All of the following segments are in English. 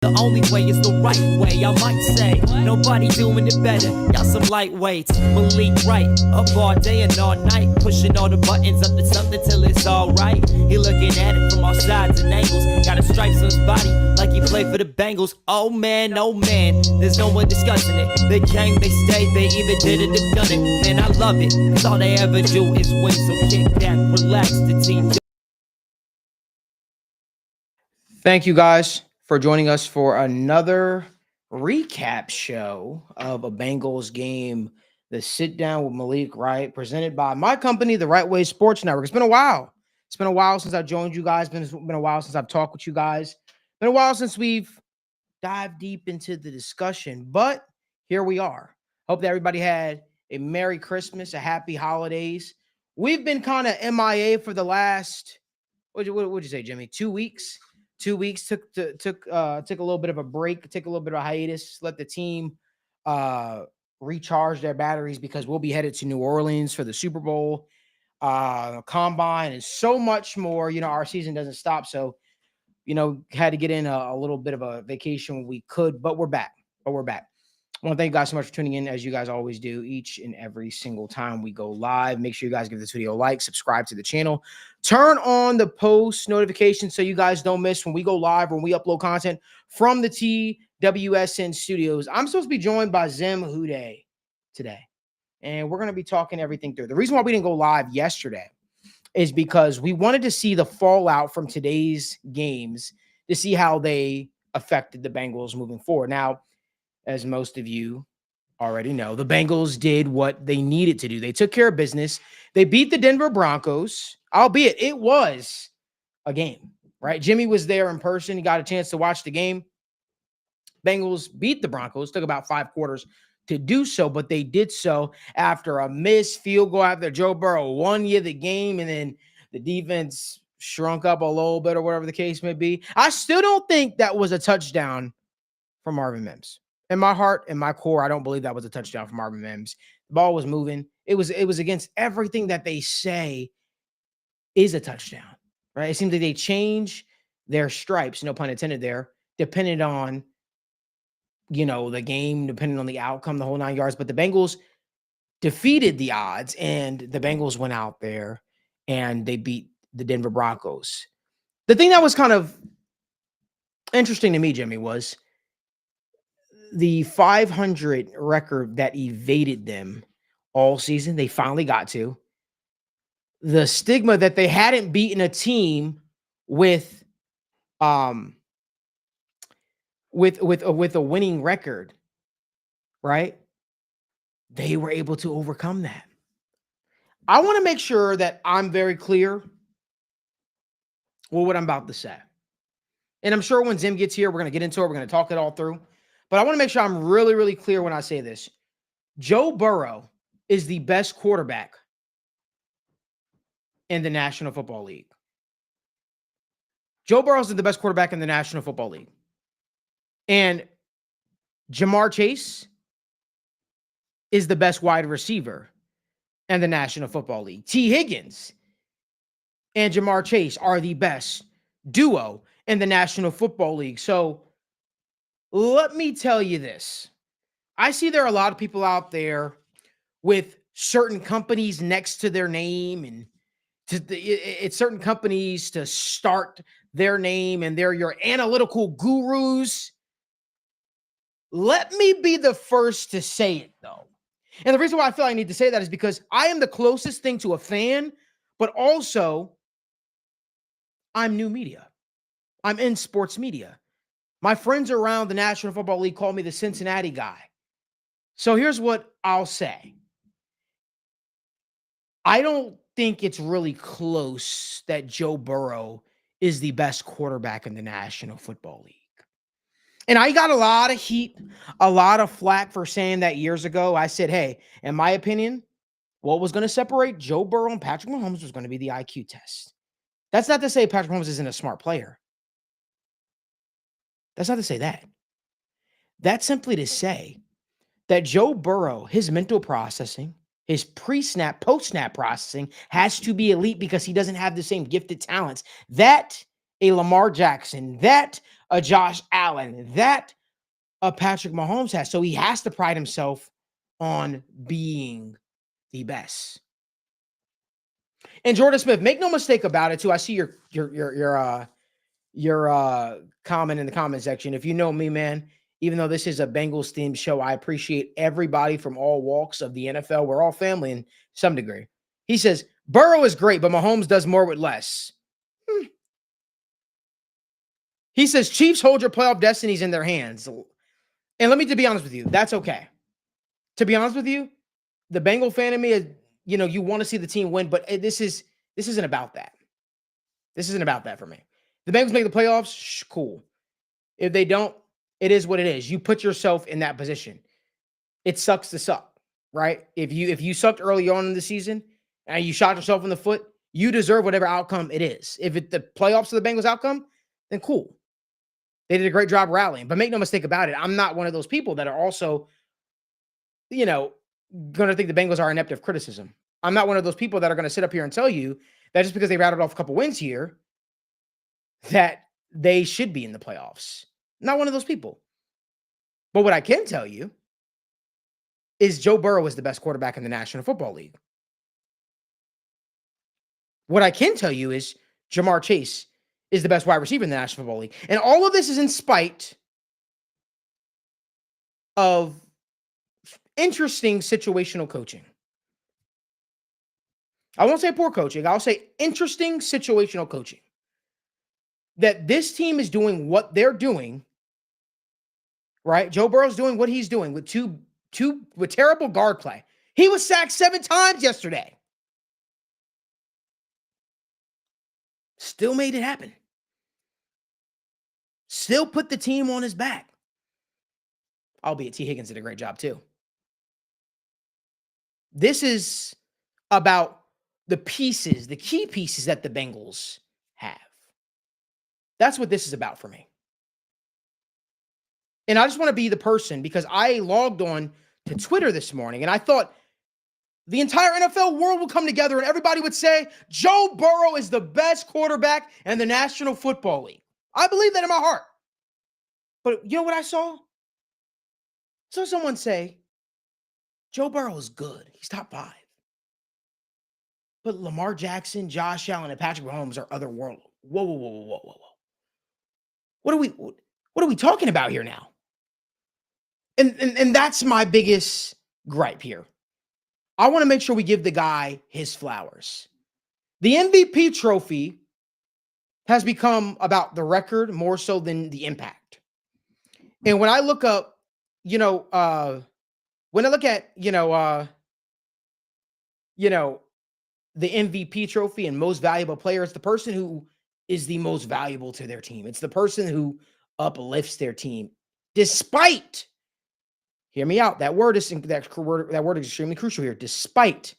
The only way is the right way, I might say. Nobody doing it better, y'all some lightweights. Malik Wright, up all day and all night, pushing all the buttons up to something till it's alright. He looking at it from all sides and angles, got a stripes on his body like he played for the Bengals. Oh man, there's no one discussing it. They came, they stayed, they either did it or done it. Man, I love it, cause all they ever do is win. So kick back, relax, the team. Thank you guys for joining us for another recap show of a Bengals game, the Sit Down with Malik Wright, presented by my company, the Right Way Sports Network. It's been a while. It's been a while since I've joined you guys. It's been a while since I've talked with you guys. It's been a while since we've dived deep into the discussion, but here we are. Hope that everybody had a Merry Christmas, a Happy Holidays. We've been kind of MIA for the last, what'd you say, Jimmy? 2 weeks. 2 weeks, took a little bit of a break, take a little bit of a hiatus, let the team recharge their batteries because we'll be headed to New Orleans for the Super Bowl, combine, and so much more. You know, our season doesn't stop, so had to get in a little bit of a vacation when we could, but we're back. I want to thank you guys so much for tuning in, as you guys always do each and every single time we go live. Make sure you guys give this video a like, subscribe to the channel, turn on the post notifications so you guys don't miss when we go live, when we upload content from the TWSN studios. I'm supposed to be joined by Zim Hude today, and we're going to be talking everything through. The reason why we didn't go live yesterday is because we wanted to see the fallout from today's games to see how they affected the Bengals moving forward. Now, as most of you already know, the Bengals did what they needed to do. They took care of business. They beat the Denver Broncos, albeit it was a game, right? Jimmy was there in person. He got a chance to watch the game. Bengals beat the Broncos. Took about 5 quarters to do so, but they did so after a missed field goal after Joe Burrow won you the game, and then the defense shrunk up a little bit or whatever the case may be. I still don't think that was a touchdown from Marvin Mims. In my heart, in my core, I don't believe that was a touchdown from Marvin Mims. The ball was moving. It was against everything that they say is a touchdown, right? It seems like they change their stripes, no pun intended there, depending on, the game, depending on the outcome, the whole 9 yards. But the Bengals defeated the odds, and the Bengals went out there and they beat the Denver Broncos. The thing that was kind of interesting to me, Jimmy, was the 500 record that evaded them all season. They finally got to the stigma that they hadn't beaten a team with a winning record, right? They were able to overcome that. I want to make sure that I'm very clear with what I'm about to say. And I'm sure when Zim gets here, we're going to get into it. We're going to talk it all through. But I want to make sure I'm really, really clear when I say this. Joe Burrow is the best quarterback in the National Football League. Joe Burrow is the best quarterback in the National Football League. And Jamar Chase is the best wide receiver in the National Football League. T. Higgins and Jamar Chase are the best duo in the National Football League. So let me tell you this. I see there are a lot of people out there with certain companies next to their name, and it's certain companies to start their name, and they're your analytical gurus. Let me be the first to say it, though. And the reason why I feel I need to say that is because I am the closest thing to a fan, but also I'm new media. I'm in sports media. My friends around the National Football League call me the Cincinnati guy. So here's what I'll say. I don't think it's really close that Joe Burrow is the best quarterback in the National Football League. And I got a lot of heat, a lot of flack for saying that years ago. I said, hey, in my opinion, what was going to separate Joe Burrow and Patrick Mahomes was going to be the IQ test. That's not to say Patrick Mahomes isn't a smart player. That's not to say that. That's simply to say that Joe Burrow, his mental processing, his pre-snap, post-snap processing has to be elite because he doesn't have the same gifted talents that a Lamar Jackson, that a Josh Allen that a Patrick Mahomes has. So he has to pride himself on being the best. And Jordan Smith, make no mistake about it, too. I see your comment in the comment section. If you know me, man, even though this is a Bengals themed show, I appreciate everybody from all walks of the NFL. We're all family in some degree. He says, Burrow is great, but Mahomes does more with less. He says, Chiefs hold your playoff destinies in their hands. And let me to be honest with you, that's okay. To be honest with you, the Bengal fan in me is, you want to see the team win, but this isn't about that. This isn't about that for me. The Bengals make the playoffs, cool. If they don't, it is what it is. You put yourself in that position. It sucks to suck, right? If you sucked early on in the season and you shot yourself in the foot, you deserve whatever outcome it is. If the playoffs are the Bengals outcome, then cool. They did a great job rallying. But make no mistake about it, I'm not one of those people that are also, going to think the Bengals are inept of criticism. I'm not one of those people that are going to sit up here and tell you that just because they rattled off a couple wins here, that they should be in the playoffs. Not one of those people. But what I can tell you is Joe Burrow is the best quarterback in the National Football League. What I can tell you is Jamar Chase is the best wide receiver in the National Football League. And all of this is in spite of interesting situational coaching. I won't say poor coaching. I'll say interesting situational coaching. That this team is doing what they're doing, right? Joe Burrow's doing what he's doing with with terrible guard play. He was sacked 7 times yesterday. Still made it happen. Still put the team on his back. Albeit T. Higgins did a great job too. This is about the pieces, the key pieces that the Bengals have. That's what this is about for me. And I just want to be the person, because I logged on to Twitter this morning and I thought the entire NFL world would come together and everybody would say, Joe Burrow is the best quarterback in the National Football League. I believe that in my heart. But you know what I saw? So someone say, Joe Burrow is good. He's top 5. But Lamar Jackson, Josh Allen, and Patrick Mahomes are otherworldly. Whoa. What are we talking about here now? And that's my biggest gripe here. I want to make sure we give the guy his flowers. The MVP trophy has become about the record more so than the impact. And when I look up, when I look at, the MVP trophy and most valuable player, it's the person who is the most valuable to their team. It's the person who uplifts their team despite, hear me out, that word is extremely crucial here, despite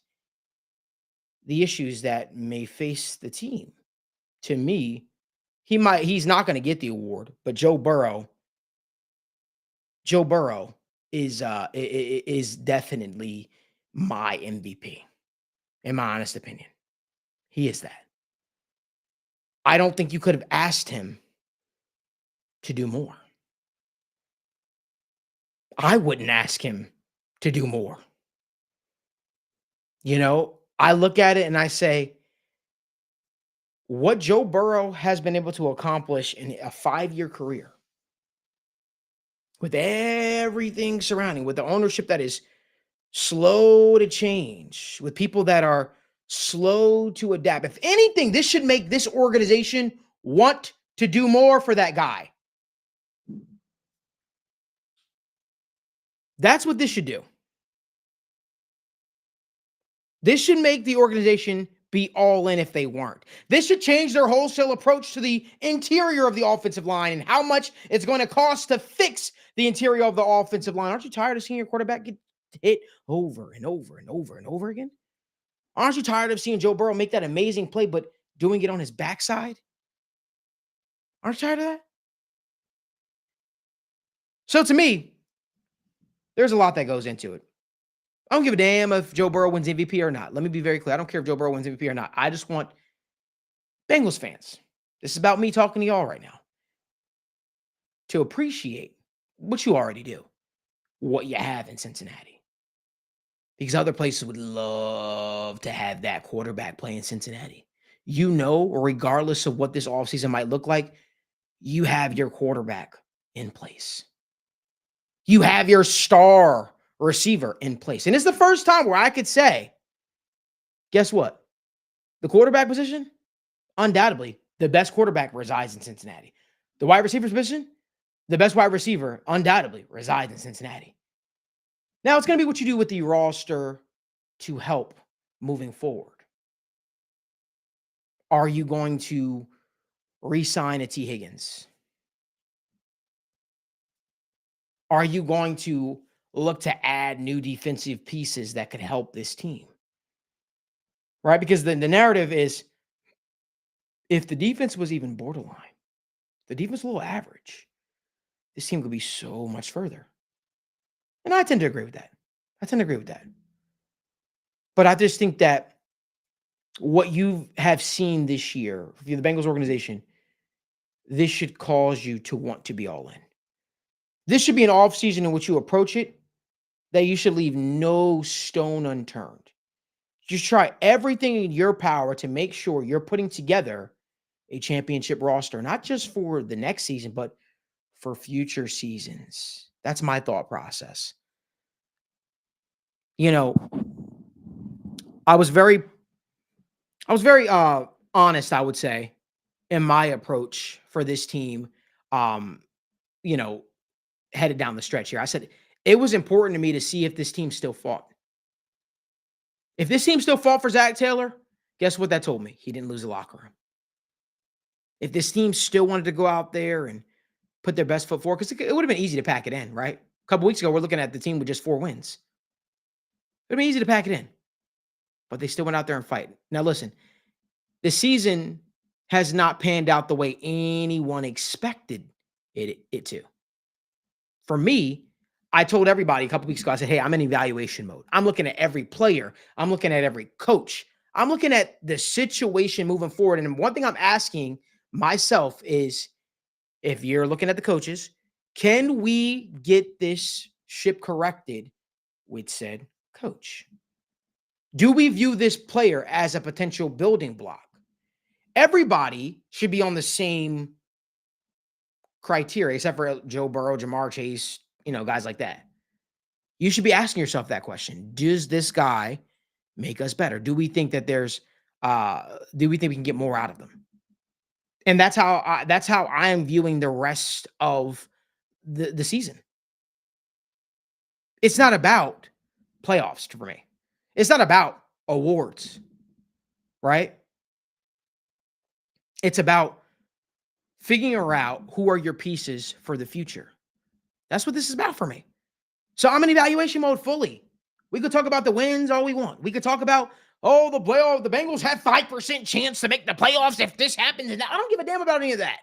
the issues that may face the team. To me, he's not going to get the award, but Joe Burrow is definitely my MVP, in my honest opinion. He is that. I don't think you could have asked him to do more. I wouldn't ask him to do more. I look at it and I say, what Joe Burrow has been able to accomplish in a 5-year career, with everything surrounding, with the ownership that is slow to change, with people that are slow to adapt. If anything, this should make this organization want to do more for that guy. That's what this should do. This should make the organization be all in if they weren't. This should change their wholesale approach to the interior of the offensive line and how much it's going to cost to fix the interior of the offensive line. Aren't you tired of seeing your quarterback get hit over and over and over and over again? Aren't you tired of seeing Joe Burrow make that amazing play, but doing it on his backside? Aren't you tired of that? So to me, there's a lot that goes into it. I don't give a damn if Joe Burrow wins MVP or not. Let me be very clear. I don't care if Joe Burrow wins MVP or not. I just want Bengals fans. This is about me talking to y'all right now. to appreciate, what you already do, what you have in Cincinnati. Because other places would love to have that quarterback play in Cincinnati. Regardless of what this offseason might look like, you have your quarterback in place. You have your star receiver in place. And it's the first time where I could say, guess what? The quarterback position, undoubtedly, the best quarterback resides in Cincinnati. The wide receiver position, the best wide receiver undoubtedly resides in Cincinnati. Now, it's going to be what you do with the roster to help moving forward. Are you going to re-sign a T. Higgins? Are you going to look to add new defensive pieces that could help this team? Right? Because the narrative is, if the defense was even borderline, the defense a little average, this team could be so much further. And I tend to agree with that. But I just think that what you have seen this year, for the Bengals organization, this should cause you to want to be all in. This should be an offseason in which you approach it, that you should leave no stone unturned. Just try everything in your power to make sure you're putting together a championship roster, not just for the next season, but for future seasons. That's my thought process. I was very honest, I would say, in my approach for this team, headed down the stretch here. I said it was important to me to see if this team still fought. If this team still fought for Zach Taylor, guess what that told me? He didn't lose the locker room. If this team still wanted to go out there and put their best foot forward, because it would have been easy to pack it in, right? A couple weeks ago, we're looking at the team with just 4 wins. It would have been easy to pack it in. But they still went out there and fight. Now, listen, the season has not panned out the way anyone expected it to. For me, I told everybody a couple weeks ago, I said, hey, I'm in evaluation mode. I'm looking at every player. I'm looking at every coach. I'm looking at the situation moving forward. And one thing I'm asking myself is, if you're looking at the coaches, can we get this ship corrected with said coach? Do we view this player as a potential building block? Everybody should be on the same criteria, except for Joe Burrow, Jamar Chase, guys like that. You should be asking yourself that question. Does this guy make us better? Do we think that do we think we can get more out of them? And that's how I am viewing the rest of the season. It's not about playoffs for me. It's not about awards, right? It's about figuring out who are your pieces for the future. That's what this is about for me. So I'm in evaluation mode fully. We could talk about the wins all we want. We could talk about, the Bengals have 5% chance to make the playoffs if this happens. And I don't give a damn about any of that.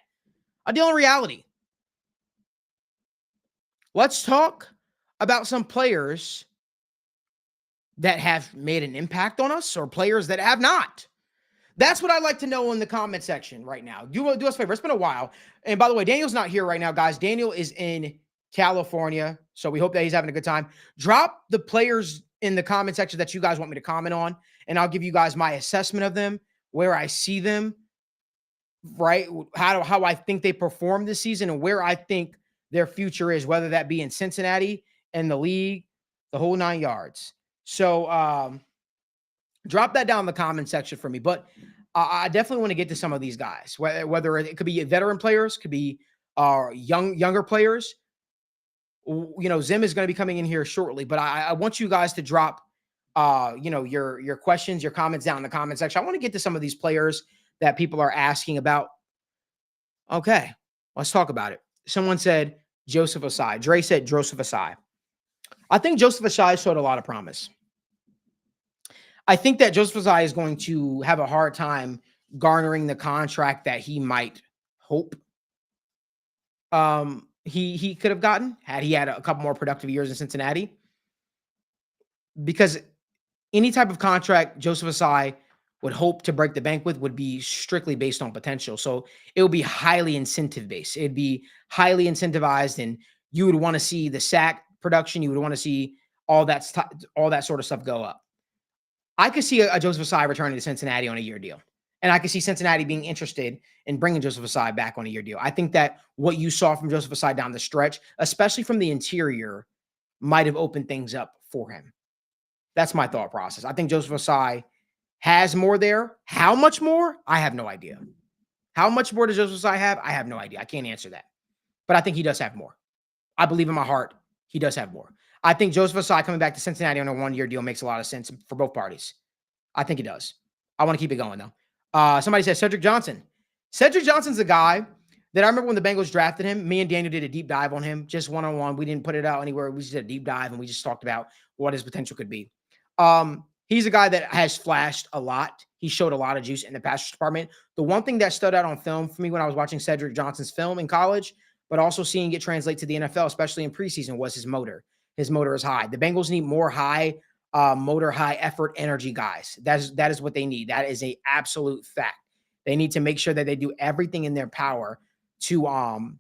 I deal in reality. Let's talk about some players that have made an impact on us, or players that have not. That's what I'd like to know in the comment section right now. Do us a favor. It's been a while. And by the way, Daniel's not here right now, guys. Daniel is in California, so we hope that he's having a good time. Drop the players in the comment section that you guys want me to comment on, and I'll give you guys my assessment of them, where I see them, right? How I think they performed this season, and where I think their future is, whether that be in Cincinnati and the league, the whole 9 yards. So drop that down in the comment section for me. But I definitely want to get to some of these guys, whether it could be veteran players, could be younger players. Zim is going to be coming in here shortly, but I want you guys to drop, your questions, your comments down in the comment section. I want to get to some of these players that people are asking about. Okay, let's talk about it. Someone said Joseph Ossai. Dre said Joseph Ossai. I think Joseph Ossai showed a lot of promise. I think that Joseph Ossai is going to have a hard time garnering the contract that he might hope he could have gotten had he had a couple more productive years in Cincinnati. Because any type of contract Joseph Ossai would hope to break the bank with would be strictly based on potential. So it would be highly incentive based. It'd be highly incentivized, and you would want to see the sack production. You would want to see all that sort of stuff go up. I could see a Joseph Ossai returning to Cincinnati on a year deal. And I could see Cincinnati being interested in bringing Joseph Ossai back on a year deal. I think that what you saw from Joseph Ossai down the stretch, especially from the interior, might have opened things up for him. That's my thought process. I think Joseph Ossai has more there. How much more? I have no idea. How much more does Joseph Ossai have? I have no idea. I can't answer that. But I think he does have more. I believe in my heart he does have more. I think Joseph Ossai coming back to Cincinnati on a one-year deal makes a lot of sense for both parties. I think it does. I want to keep it going, though. Somebody says Cedric Johnson. Cedric Johnson's a guy that I remember when the Bengals drafted him. Me and Daniel did a deep dive on him, just one-on-one. We didn't put it out anywhere. We just did a deep dive, and we just talked about what his potential could be. He's a guy that has flashed a lot. He showed a lot of juice in the pass department. The one thing that stood out on film for me when I was watching Cedric Johnson's film in college, but also seeing it translate to the NFL, especially in preseason, was his motor. His motor is high. The Bengals need more high motor, high effort, energy guys. That is what they need. That is an absolute fact. They need to make sure that they do everything in their power to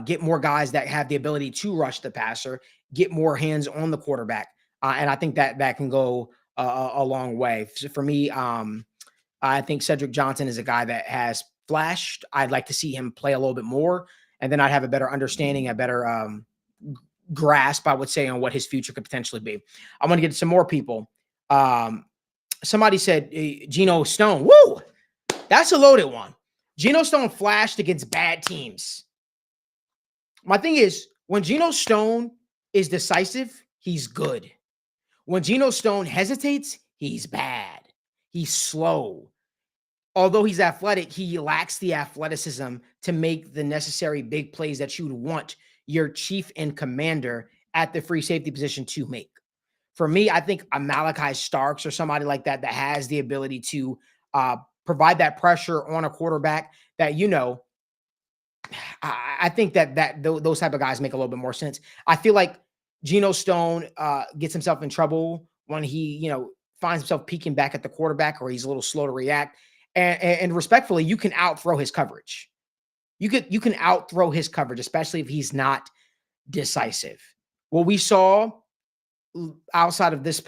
get more guys that have the ability to rush the passer, get more hands on the quarterback. And I think that can go a long way. So for me, I think Cedric Johnson is a guy that has flashed. I'd like to see him play a little bit more, and then I'd have a better understanding, a better grasp, I would say, on what his future could potentially be. I'm going to get to some more people. Somebody said Geno Stone. Woo! That's a loaded one. Geno Stone flashed against bad teams. My thing is, when Geno Stone is decisive, he's good. When Geno Stone hesitates, he's bad. He's slow. Although he's athletic, he lacks the athleticism to make the necessary big plays that you would want your chief and commander at the free safety position to make. For me, I think a Malachi Starks or somebody like that has the ability to provide that pressure on a quarterback that, I think that those type of guys make a little bit more sense. I feel like Geno Stone gets himself in trouble when he, finds himself peeking back at the quarterback, or he's a little slow to react. And respectfully, you can outthrow his coverage. You can outthrow his coverage, especially if he's not decisive. What we saw outside of this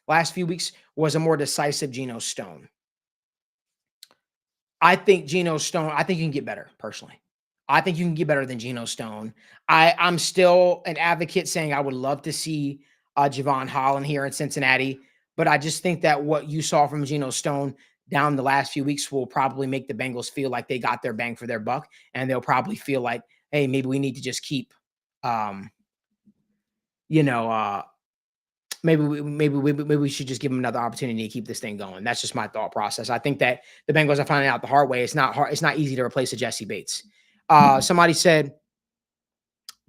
last few weeks, was a more decisive Geno Stone. I think Geno Stone, you can get better, personally. I think you can get better than Geno Stone. I'm still an advocate saying I would love to see Javon Holland here in Cincinnati, but I just think that what you saw from Geno Stone down the last few weeks will probably make the Bengals feel like they got their bang for their buck, and they'll probably feel like, hey, maybe we need to just keep, maybe we should just give him another opportunity to keep this thing going. That's just my thought process. I think that the Bengals are finding out the hard way. It's not hard. It's not easy to replace a Jesse Bates. Somebody said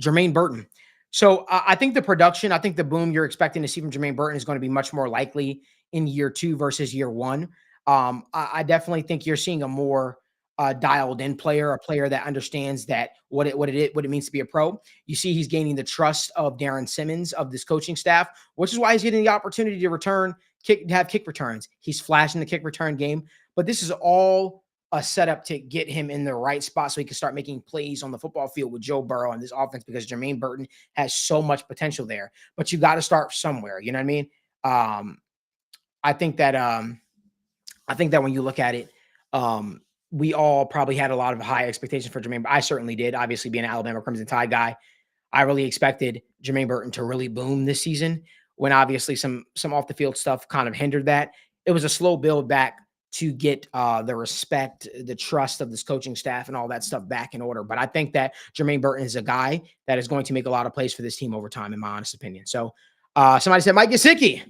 Jermaine Burton. So I think the production, I think the boom you're expecting to see from Jermaine Burton is going to be much more likely in year 2 versus year 1. I definitely think you're seeing a more dialed in player, a player that understands that what it means to be a pro. You see, he's gaining the trust of Darren Simmons, of this coaching staff, which is why he's getting the opportunity to have kick returns. He's flashing the kick return game, but this is all a setup to get him in the right spot so he can start making plays on the football field with Joe Burrow and this offense, because Jermaine Burton has so much potential there. But you got to start somewhere. You know what I mean? I think that when you look at it, we all probably had a lot of high expectations for Jermaine. I certainly did. Obviously, being an Alabama Crimson Tide guy, I really expected Jermaine Burton to really boom this season, when obviously some off the field stuff kind of hindered that. It was a slow build back to get the respect, the trust of this coaching staff and all that stuff back in order. But I think that Jermaine Burton is a guy that is going to make a lot of plays for this team over time, in my honest opinion. So somebody said Mike Gesicki.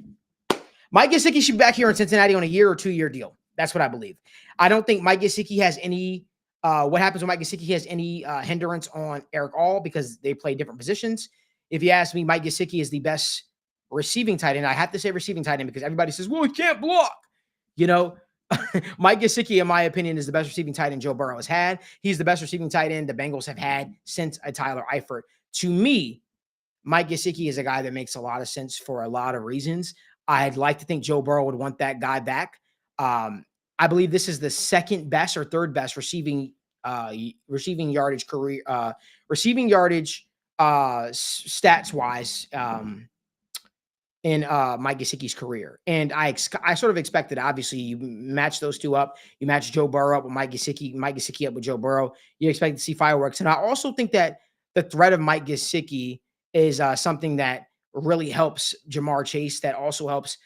Mike Gesicki should be back here in Cincinnati on a year or 2-year deal. That's what I believe. I don't think Mike Gesicki has any what happens when Mike Gesicki has any hindrance on Eric All, because they play different positions. If you ask me, Mike Gesicki is the best receiving tight end. I have to say receiving tight end because everybody says, well, he can't block. Mike Gesicki, in my opinion, is the best receiving tight end Joe Burrow has had. He's the best receiving tight end the Bengals have had since Tyler Eifert. To me, Mike Gesicki is a guy that makes a lot of sense for a lot of reasons. I'd like to think Joe Burrow would want that guy back. I believe this is the second best or third best receiving yardage career receiving yardage stats wise in Mike Gesicki's career. And I sort of expected, obviously, you match those two up. You match Joe Burrow up with Mike Gesicki up with Joe Burrow. You expect to see fireworks. And I also think that the threat of Mike Gesicki is something that really helps Jamar Chase, that also helps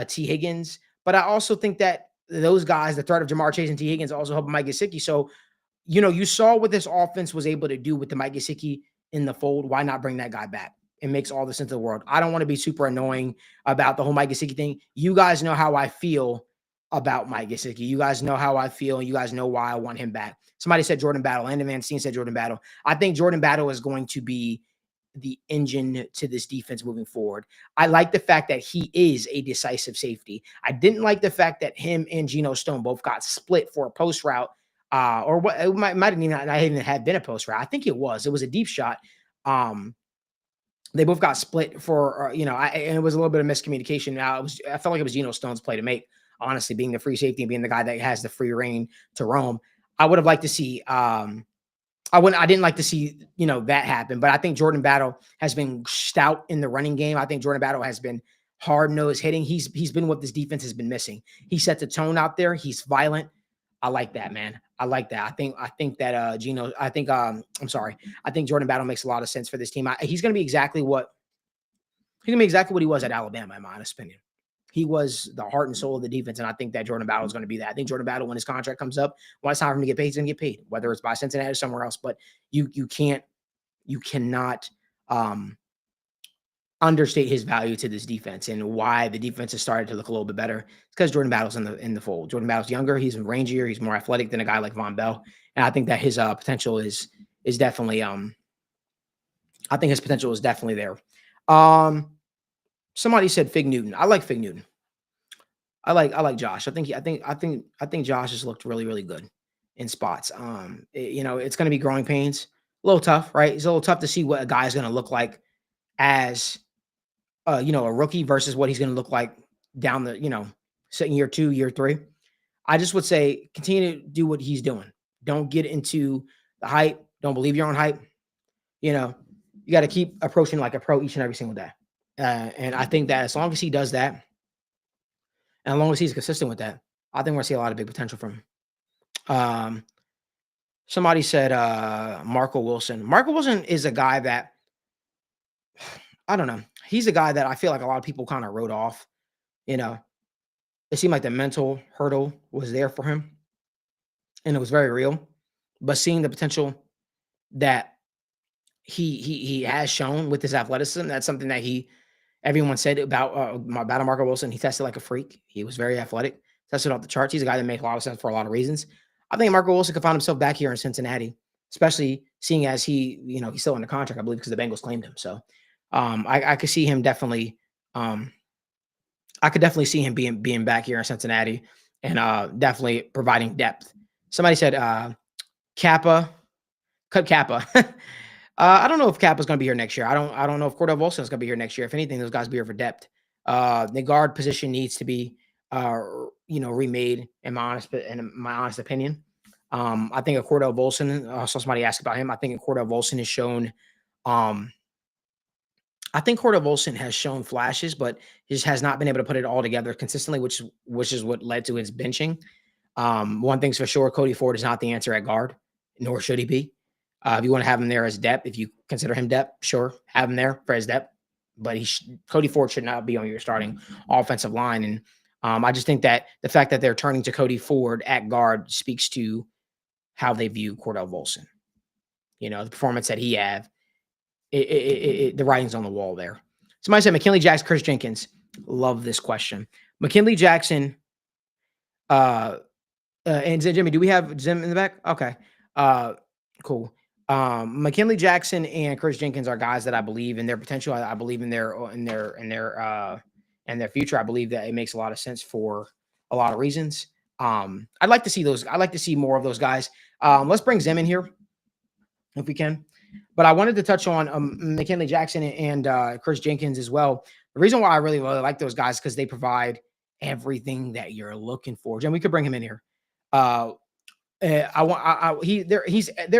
T. Higgins. But I also think that those guys, the threat of Jamar Chase and T. Higgins, also help Mike Gesicki. So, you saw what this offense was able to do with the Mike Gesicki in the fold. Why not bring that guy back? It makes all the sense in the world. I don't want to be super annoying about the whole Mike Gesicki thing. You guys know how I feel about Mike Gesicki. You guys know how I feel, and you guys know why I want him back. Somebody said Jordan Battle. Landon Van Steen said Jordan Battle. I think Jordan Battle is going to be the engine to this defense moving forward. I like the fact that he is a decisive safety. I didn't like the fact that him and Geno Stone both got split for a post route, or what it might even not even have been a post route. I think it was a deep shot. They both got split for, and it was a little bit of miscommunication. I felt like it was Geno Stone's play to make, honestly, being the free safety and being the guy that has the free reign to roam. I would have liked to see, I didn't like to see, that happen, but I think Jordan Battle has been stout in the running game. I think Jordan Battle has been hard-nosed hitting. He's been what this defense has been missing. He sets a tone out there. He's violent. I like that, man. I like that. I think that I think Jordan Battle makes a lot of sense for this team. He's going to be exactly what he was at Alabama, in my honest opinion. He was the heart and soul of the defense, and I think that Jordan Battle is going to be that. I think Jordan Battle, when his contract comes up, when it's time for him to get paid, he's going to get paid, whether it's by Cincinnati or somewhere else. But you cannot understate his value to this defense and why the defense has started to look a little bit better. It's because Jordan Battle's in the fold. Jordan Battle's younger, he's rangier, he's more athletic than a guy like Von Bell, and I think that his potential is definitely there. Somebody said Fig Newton. I like Fig Newton. I like Josh. I think Josh has looked really, really good in spots. It's going to be growing pains. A little tough, right? It's a little tough to see what a guy is going to look like as a rookie versus what he's going to look like down the, second year 2, year 3. I just would say continue to do what he's doing. Don't get into the hype. Don't believe your own hype. You got to keep approaching like a pro each and every single day. And I think that as long as he does that, and as long as he's consistent with that, I think we're going to see a lot of big potential from him. Somebody said Marco Wilson. Marco Wilson is a guy that, I don't know. He's a guy that I feel like a lot of people kind of wrote off. It seemed like the mental hurdle was there for him, and it was very real. But seeing the potential that he has shown with his athleticism, that's something that everyone said about Marco Wilson. He tested like a freak. He was very athletic, tested off the charts. He's a guy that makes a lot of sense for a lot of reasons. I think Marco Wilson could find himself back here in Cincinnati, especially seeing as he's still under contract, I believe, because the Bengals claimed him. So I could see him definitely. I could definitely see him being back here in Cincinnati and definitely providing depth. Somebody said cut Kappa. I don't know if Kappa's going to be here next year. I don't know if Cordell Volson is going to be here next year. If anything, those guys be here for depth. The guard position needs to be remade in my honest opinion. I think a Cordell Volson, I saw somebody ask about him. I think a Cordell Volson has shown flashes, but he just has not been able to put it all together consistently, which is what led to his benching. One thing's for sure, Cody Ford is not the answer at guard, nor should he be. If you want to have him there as depth, if you consider him depth, sure, have him there for his depth. But Cody Ford should not be on your starting offensive line. And I just think that the fact that they're turning to Cody Ford at guard speaks to how they view Cordell Volson. The performance that he had. The writing's on the wall there. Somebody said McKinley Jackson, Chris Jenkins. Love this question. McKinley Jackson. And Jimmy, do we have Zim in the back? Okay. Cool. McKinley Jackson and Chris Jenkins are guys that I believe in their potential. I believe in their future. I believe that it makes a lot of sense for a lot of reasons. I'd like to see those. I'd like to see more of those guys. Let's bring Zim in here if we can. But I wanted to touch on McKinley Jackson and Chris Jenkins as well. The reason why I really like those guys because they provide everything that you're looking for. Jen, we could bring him in here. They're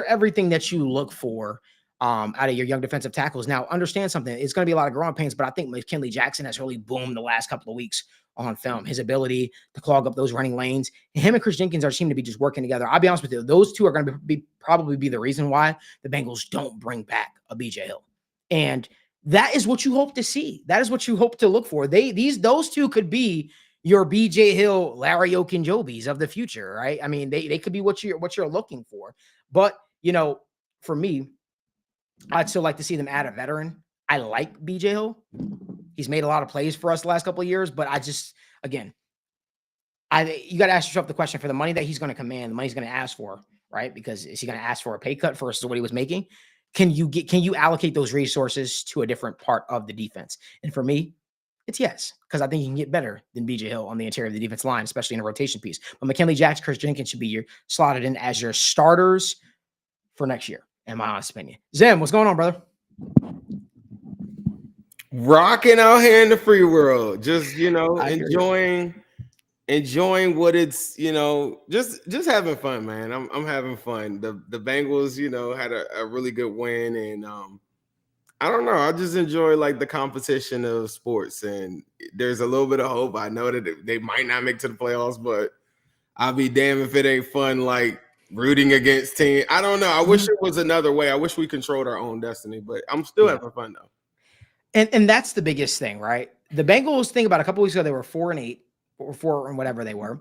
everything that you look for out of your young defensive tackles. Now, understand something. It's going to be a lot of growing pains, but I think McKinley Jackson has really boomed the last couple of weeks on film. His ability to clog up those running lanes. And him and Chris Jenkins seem to be just working together. I'll be honest with you. Those two are going to probably be the reason why the Bengals don't bring back a BJ Hill. And that is what you hope to see. That is what you hope to look for. Those two could be your BJ Hill, Larry Okunjobis of the future, right? I mean, they could be what you're looking for. But, for me, I'd still like to see them add a veteran. I like BJ Hill. He's made a lot of plays for us the last couple of years, but you got to ask yourself the question for the money that he's going to command, the money he's going to ask for, right? Because is he going to ask for a pay cut versus what he was making? Can you allocate those resources to a different part of the defense? And for me, it's yes, because I think you can get better than BJ Hill on the interior of the defense line, especially in a rotation piece. But McKinley Jackson, Chris Jenkins should be slotted in as your starters for next year, in my honest opinion. Zim, what's going on, brother? Rocking out here in the free world, just enjoying what it's just having fun, man. I'm having fun. The Bengals, had a really good win, and I don't know. I just enjoy like the competition of sports, and there's a little bit of hope. I know that they might not make to the playoffs, but I'll be damned if it ain't fun like rooting against team. I don't know. I wish it was another way. I wish we controlled our own destiny, but I'm still having fun though. And that's the biggest thing, right? The Bengals, think about a couple weeks ago, they were 4-8 or 4 and whatever they were,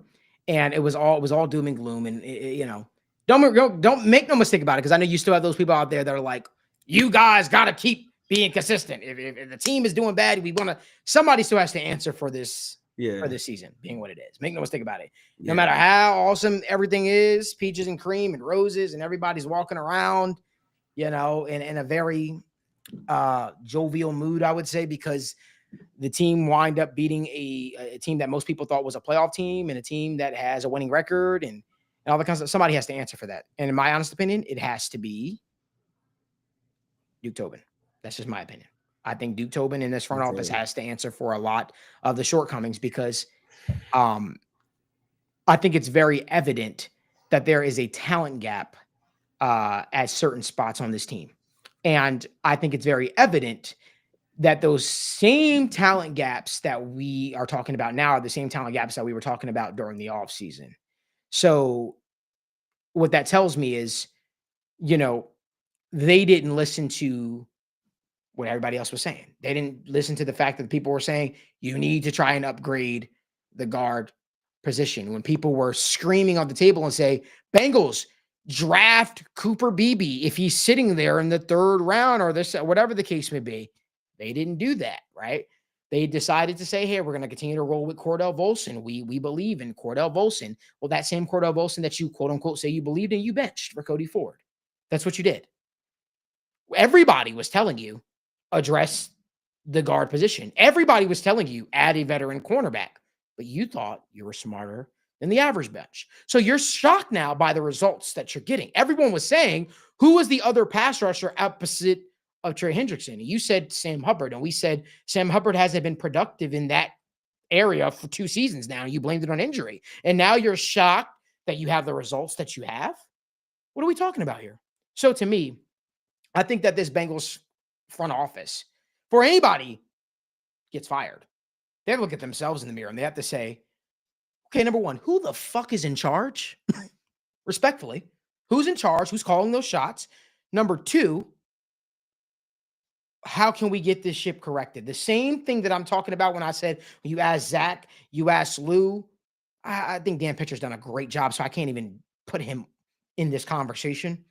and it was all doom and gloom. And don't make no mistake about it, because I know you still have those people out there that are like, you guys got to keep being consistent. If the team is doing bad, somebody still has to answer for this. For this season being what it is. Make no mistake about it. No matter how awesome everything is, peaches and cream and roses, and everybody's walking around, in a very jovial mood, I would say, because the team wind up beating a team that most people thought was a playoff team and a team that has a winning record and all the kinds of. Somebody has to answer for that. And in my honest opinion, it has to be Duke Tobin. That's just my opinion. I think Duke Tobin in this front office has to answer for a lot of the shortcomings, because I think it's very evident that there is a talent gap at certain spots on this team. And I think it's very evident that those same talent gaps that we are talking about now are the same talent gaps that we were talking about during the offseason. So what that tells me is, they didn't listen to what everybody else was saying. They didn't listen to the fact that people were saying, you need to try and upgrade the guard position. When people were screaming on the table and say, Bengals, draft Cooper Beebe if he's sitting there in the 3rd round or this, whatever the case may be. They didn't do that, right? They decided to say, hey, we're going to continue to roll with Cordell Volson. We believe in Cordell Volson. Well, that same Cordell Volson that you quote unquote say you believed in, you benched for Cody Ford. That's what you did. Everybody was telling you, address the guard position. Everybody was telling you, add a veteran cornerback, but you thought you were smarter than the average bench. So you're shocked now by the results that you're getting. Everyone was saying, who was the other pass rusher opposite of Trey Hendrickson? You said Sam Hubbard, and we said Sam Hubbard hasn't been productive in that area for 2 seasons now. You blamed it on injury. And now you're shocked that you have the results that you have? What are we talking about here? So to me, I think that this Bengals front office, for anybody gets fired, they have to look at themselves in the mirror and they have to say, okay, number one, who the fuck is in charge? Respectfully, who's in charge? Who's calling those shots? Number two, how can we get this ship corrected? The same thing that I'm talking about when I said, when you asked Zach, you asked Lou. I think Dan Pitcher's done a great job, so I can't even put him in this conversation.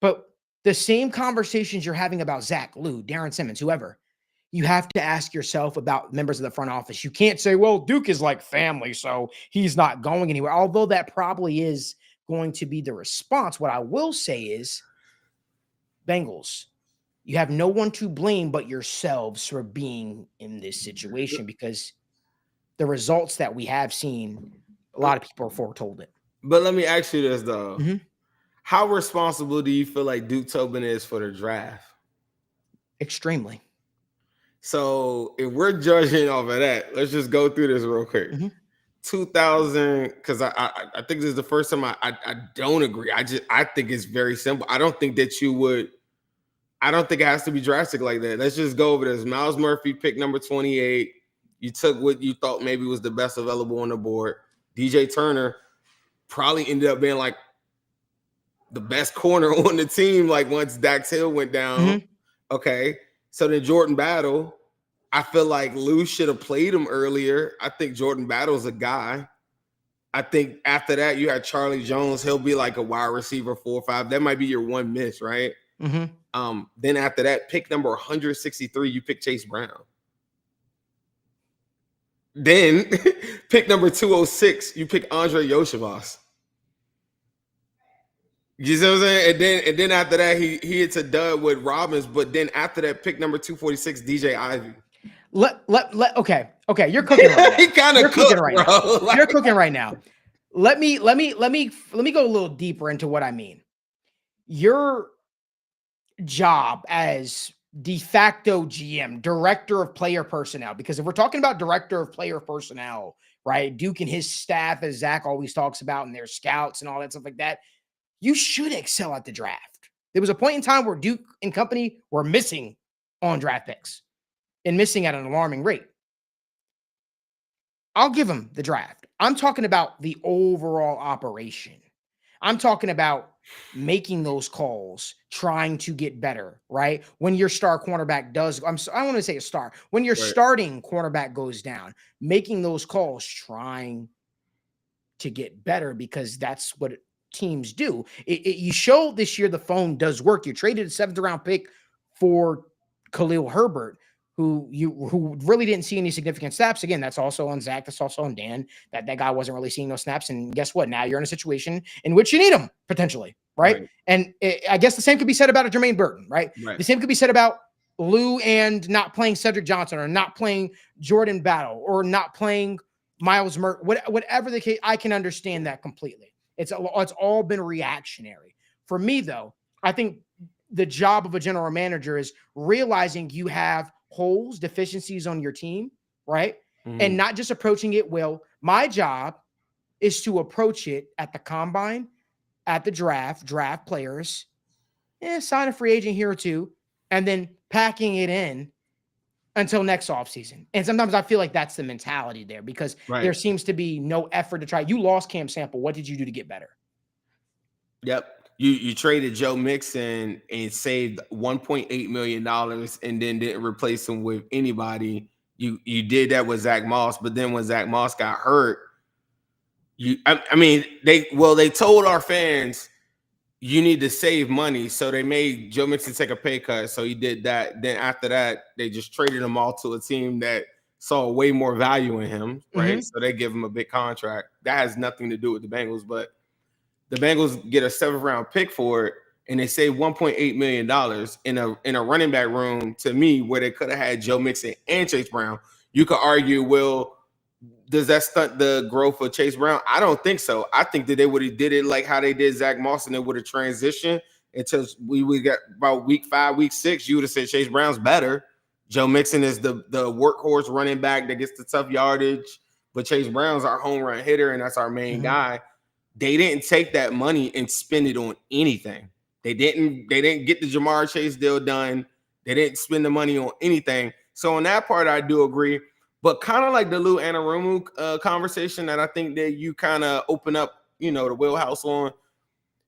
But the same conversations you're having about Zach, Lou, Darren Simmons, whoever, you have to ask yourself about members of the front office. You can't say, well, Duke is like family, so he's not going anywhere. Although that probably is going to be the response. What I will say is, Bengals, you have no one to blame but yourselves for being in this situation, because the results that we have seen, a lot of people are foretold it. But let me ask you this, though. Mm-hmm. How responsible do you feel like Duke Tobin is for the draft? Extremely. So if we're judging off of that, let's just go through this real quick. 2000, because I think this is the first time I don't agree. I think it's very simple. I don't think that you would. I don't think it has to be drastic like that. Let's just go over this. Miles Murphy, pick number 28. You took what you thought maybe was the best available on the board. DJ Turner probably ended up being like the best corner on the team, like once Dax Hill went down. Okay. So then Jordan Battle, I feel like Lou should have played him earlier. I think Jordan Battle's a guy. I think after that, you had Charlie Jones. He'll be like a wide receiver 4 or 5. That might be your one miss, right? Then after that, pick number 163, you pick Chase Brown. Then pick number 206, you pick Andre Yoshivas. You see what I'm saying? And then after that, he hits a dud with Robbins. But then after that, pick number 246, DJ Ivy. Okay. You're cooking right now. He kind of cooking right now. You're cooking right now. Let me go a little deeper into what I mean. Your job as de facto GM, director of player personnel, because if we're talking about director of player personnel, right, Duke and his staff, as Zach always talks about, and their scouts and all that stuff like that, you should excel at the draft. There was a point in time where Duke and company were missing on draft picks and missing at an alarming rate. I'll give them the draft. I'm talking about the overall operation. I'm talking about making those calls, trying to get better, right? When your star cornerback does, I don't want to say a star, when your starting cornerback goes down, making those calls, trying to get better, because that's what teams do. You show this year the phone does work. You traded a 7th round pick for Khalil Herbert, who really didn't see any significant snaps. Again, that's also on Zach. That's also on Dan. That guy wasn't really seeing those snaps. And guess what? Now you're in a situation in which you need him potentially, right? And I guess the same could be said about a Jermaine Burton, right? The same could be said about Lou and not playing Cedric Johnson, or not playing Jordan Battle, or not playing Miles Murphy. Whatever the case, I can understand that completely. It's all been reactionary. For me, though, I think the job of a general manager is realizing you have holes, deficiencies on your team, right? And not just approaching it well. My job is to approach it at the combine, at the draft players, sign a free agent here or two, and then packing it in until next offseason. And sometimes I feel like that's the mentality there, because there seems to be no effort to try. You lost Cam Sample. What did you do to get better? Yep. You traded Joe Mixon and saved $1.8 million and then didn't replace him with anybody. You did that with Zach Moss, but then when Zach Moss got hurt, they told our fans you need to save money, so they made Joe Mixon take a pay cut. So he did that. Then after that, they just traded him all to a team that saw way more value in him, right? So they give him a big contract. That has nothing to do with the Bengals, but the Bengals get a 7th round pick for it, and they save $1.8 million in a running back room, to me, where they could have had Joe Mixon and Chase Brown. You could argue, well, does that stunt the growth of Chase Brown? I don't think so. I think that they would have did it like how they did Zach Moss, and they would have transitioned until we got about week 5, week 6. You would have said Chase Brown's better. Joe Mixon is the workhorse running back that gets the tough yardage, but Chase Brown's our home run hitter, and that's our main guy. They didn't take that money and spend it on anything. They didn't get the Jamar Chase deal done. They didn't spend the money on anything. So on that part, I do agree. But kind of like the Lou Anarumu conversation that I think that you kind of open up, the wheelhouse on,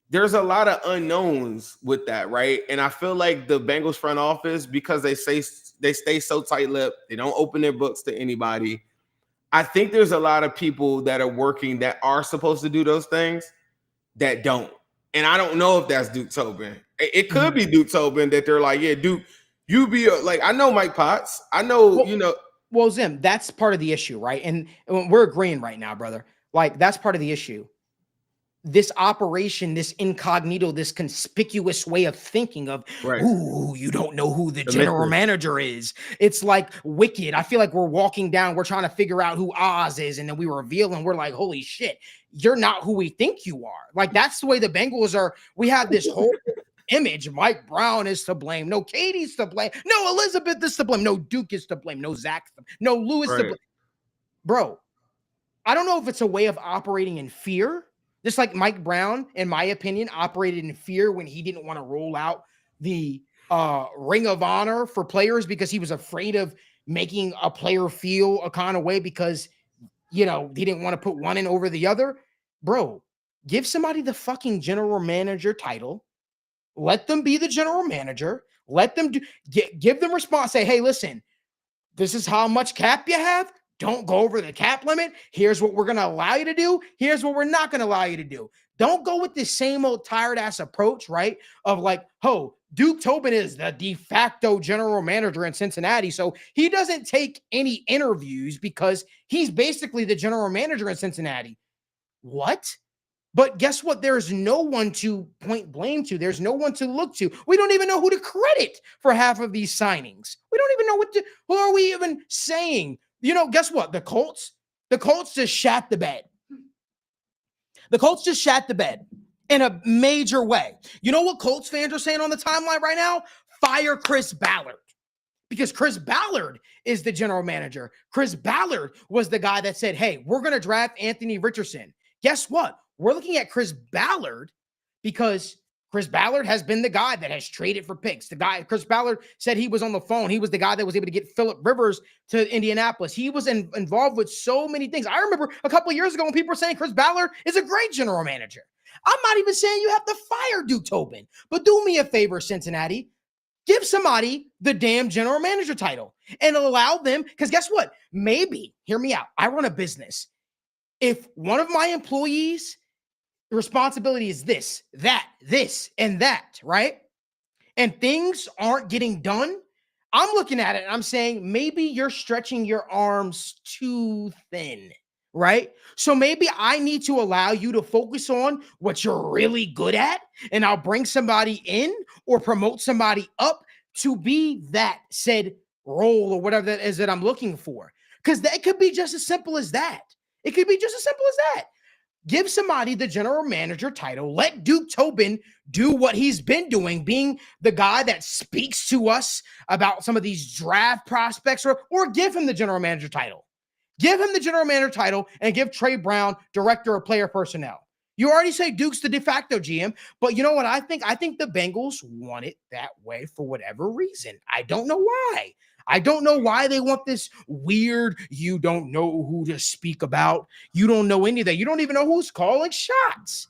there's a lot of unknowns with that, right? And I feel like the Bengals front office, because they stay so tight-lipped, they don't open their books to anybody. I think there's a lot of people that are working that are supposed to do those things that don't. And I don't know if that's Duke Tobin. It could be Duke Tobin that they're like, yeah, Duke, you be like, I know Mike Potts. I know, Well, Zim, that's part of the issue, right? And we're agreeing right now, brother. Like, that's part of the issue. This operation, this incognito, this conspicuous way of thinking of, ooh, you don't know who the general manager is. It's like Wicked. I feel like we're walking down, we're trying to figure out who Oz is, and then we reveal and we're like, holy shit, you're not who we think you are. Like, that's the way the Bengals are. We have this whole image. Mike Brown is to blame. No, Katie's to blame. No, Elizabeth is to blame. No, Duke is to blame. No, Zach. No, Lewis to blame. Bro, I don't know if it's a way of operating in fear. Just like Mike Brown, in my opinion, operated in fear when he didn't want to roll out the Ring of Honor for players because he was afraid of making a player feel a kind of way because, he didn't want to put one in over the other. Bro, give somebody the fucking general manager title. Let them be the general manager. Let them give them response. Say, hey, listen, this is how much cap you have. Don't go over the cap limit. Here's what we're going to allow you to do. Here's what we're not going to allow you to do. Don't go with this same old tired ass approach, right? Of like, Duke Tobin is the de facto general manager in Cincinnati. So he doesn't take any interviews because he's basically the general manager in Cincinnati. What? But guess what? There's no one to point blame to. There's no one to look to. We don't even know who to credit for half of these signings. We don't even know who are we even saying? Guess what? The Colts just shat the bed. The Colts just shat the bed in a major way. You know what Colts fans are saying on the timeline right now? Fire Chris Ballard. Because Chris Ballard is the general manager. Chris Ballard was the guy that said, hey, we're going to draft Anthony Richardson. Guess what? We're looking at Chris Ballard because Chris Ballard has been the guy that has traded for picks. Chris Ballard said he was on the phone. He was the guy that was able to get Phillip Rivers to Indianapolis. He was involved with so many things. I remember a couple of years ago when people were saying Chris Ballard is a great general manager. I'm not even saying you have to fire Duke Tobin, but do me a favor, Cincinnati. Give somebody the damn general manager title and allow them, because guess what? Maybe, hear me out. I run a business. If one of my employees, the responsibility is this, and that, right? And things aren't getting done. I'm looking at it and I'm saying, maybe you're stretching your arms too thin, right? So maybe I need to allow you to focus on what you're really good at, and I'll bring somebody in or promote somebody up to be that said role or whatever that is that I'm looking for. Because that could be just as simple as that. It could be just as simple as that. Give somebody the general manager title. Let Duke Tobin do what he's been doing, being the guy that speaks to us about some of these draft prospects, or give him the general manager title. Give him the general manager title and give Trey Brown director of player personnel. You already say Duke's the de facto GM, but you know what I think? I think the Bengals want it that way for whatever reason. I don't know why. I don't know why they want this weird, you don't know who to speak about. You don't know any of that. You don't even know who's calling shots.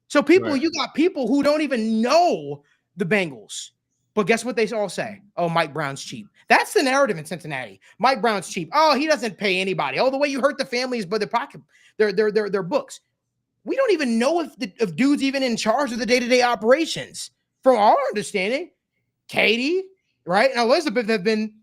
So you got people who don't even know the Bengals. But guess what they all say? Oh, Mike Brown's cheap. That's the narrative in Cincinnati. Mike Brown's cheap. Oh, he doesn't pay anybody. Oh, the way you hurt the families by their pocket, their books. We don't even know if dude's even in charge of the day-to-day operations. From our understanding, Katie, right, and Elizabeth have been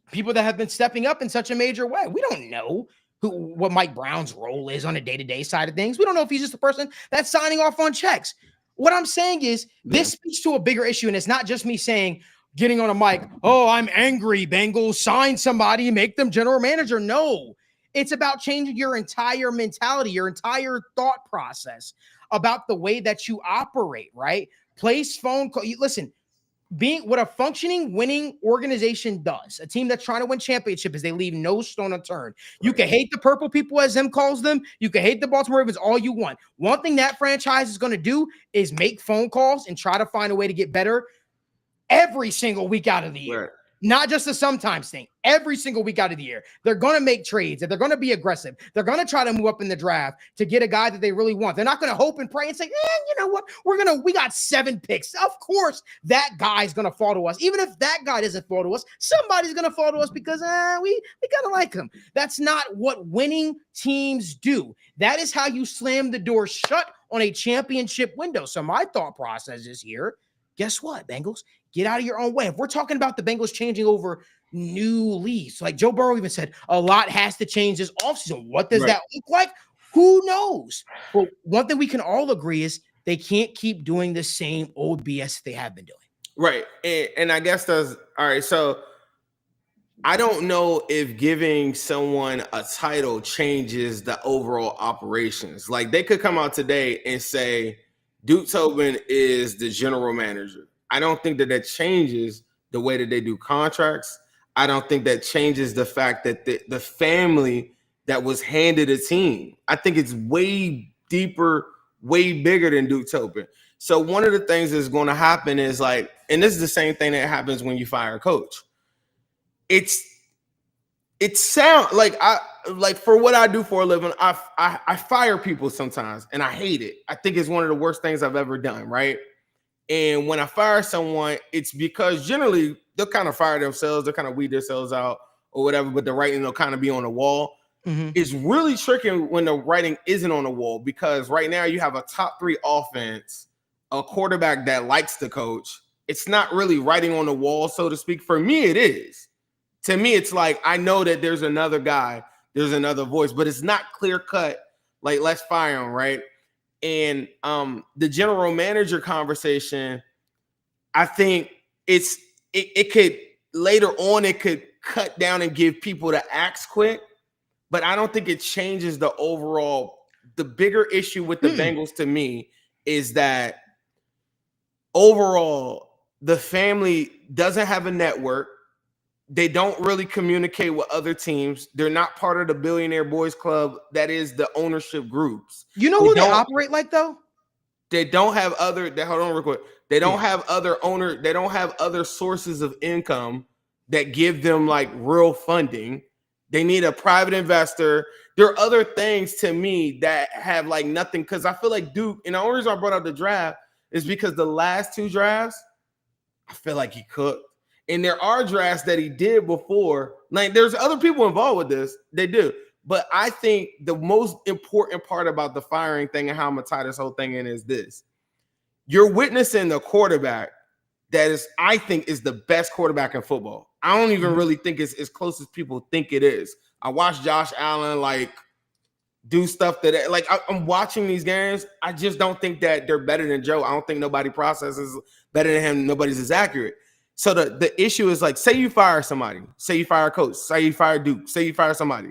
people that have been stepping up in such a major way. We don't know what Mike Brown's role is on a day-to-day side of things. We don't know if he's just the person that's signing off on checks. What I'm saying is this speaks to a bigger issue, and it's not just me saying, getting on a mic, oh, I'm angry, Bengals, sign somebody, make them general manager. No, it's about changing your entire mentality, your entire thought process about the way that you operate, right? Place phone call. Listen, being what a functioning, winning organization does, a team that's trying to win championship, is they leave no stone unturned. You can hate the purple people, as Zim calls them. You can hate the Baltimore Ravens all you want. One thing that franchise is going to do is make phone calls and try to find a way to get better every single week out of the year. Right. Not just a sometimes thing. Every single week out of the year, they're going to make trades. They're going to be aggressive. They're going to try to move up in the draft to get a guy that they really want. They're not going to hope and pray and say, you know what? We got 7 picks. Of course, that guy's going to fall to us. Even if that guy doesn't fall to us, somebody's going to fall to us because we kind of like him. That's not what winning teams do. That is how you slam the door shut on a championship window. So my thought process is here. Guess what, Bengals? Get out of your own way. If we're talking about the Bengals changing over new leaves, like Joe Burrow even said, a lot has to change this offseason. What does that look like? Who knows? But one thing we can all agree is they can't keep doing the same old BS they have been doing. Right. And I guess all right. So I don't know if giving someone a title changes the overall operations. Like they could come out today and say Duke Tobin is the general manager. I don't think that changes the way that they do contracts. I don't think that changes the fact that the family that was handed a team. I think it's way deeper, way bigger than Duke Tobin. So one of the things that's going to happen is like, and this is the same thing that happens when you fire a coach. It sounds like for what I do for a living, I fire people sometimes and I hate it. I think it's one of the worst things I've ever done, right? And when I fire someone, it's because generally they'll kind of fire themselves, they'll kind of weed themselves out or whatever, but the writing will kind of be on the wall. Mm-hmm. It's really tricky when the writing isn't on the wall because right now you have a top 3 offense, a quarterback that likes the coach. It's not really writing on the wall, so to speak. For me, it is. To me, it's like I know that there's another guy, there's another voice, but it's not clear cut. Like let's fire him, right? And the general manager conversation, I think it could later on it could cut down and give people to act quick, but I don't think it changes the overall. The bigger issue with the Bengals to me is that overall the family doesn't have a network. They don't really communicate with other teams. They're not part of the Billionaire Boys Club. That is the ownership groups. You know who they operate like though? They don't have other. Hold on real quick. They don't have other owner. They don't have other sources of income that give them like real funding. They need a private investor. There are other things to me that have like nothing. Because I feel like Duke. And the only reason I brought up the draft is because the last 2 drafts, I feel like he cooked. And there are drafts that he did before. Like there's other people involved with this. They do. But I think the most important part about the firing thing and how I'm going to tie this whole thing in is this. You're witnessing the quarterback that is, I think, is the best quarterback in football. I don't even really think it's as close as people think it is. I watched Josh Allen like do stuff that like I'm watching these games. I just don't think that they're better than Joe. I don't think nobody processes better than him. Nobody's as accurate. So the issue is like, say you fire somebody, say you fire a coach, say you fire Duke, say you fire somebody.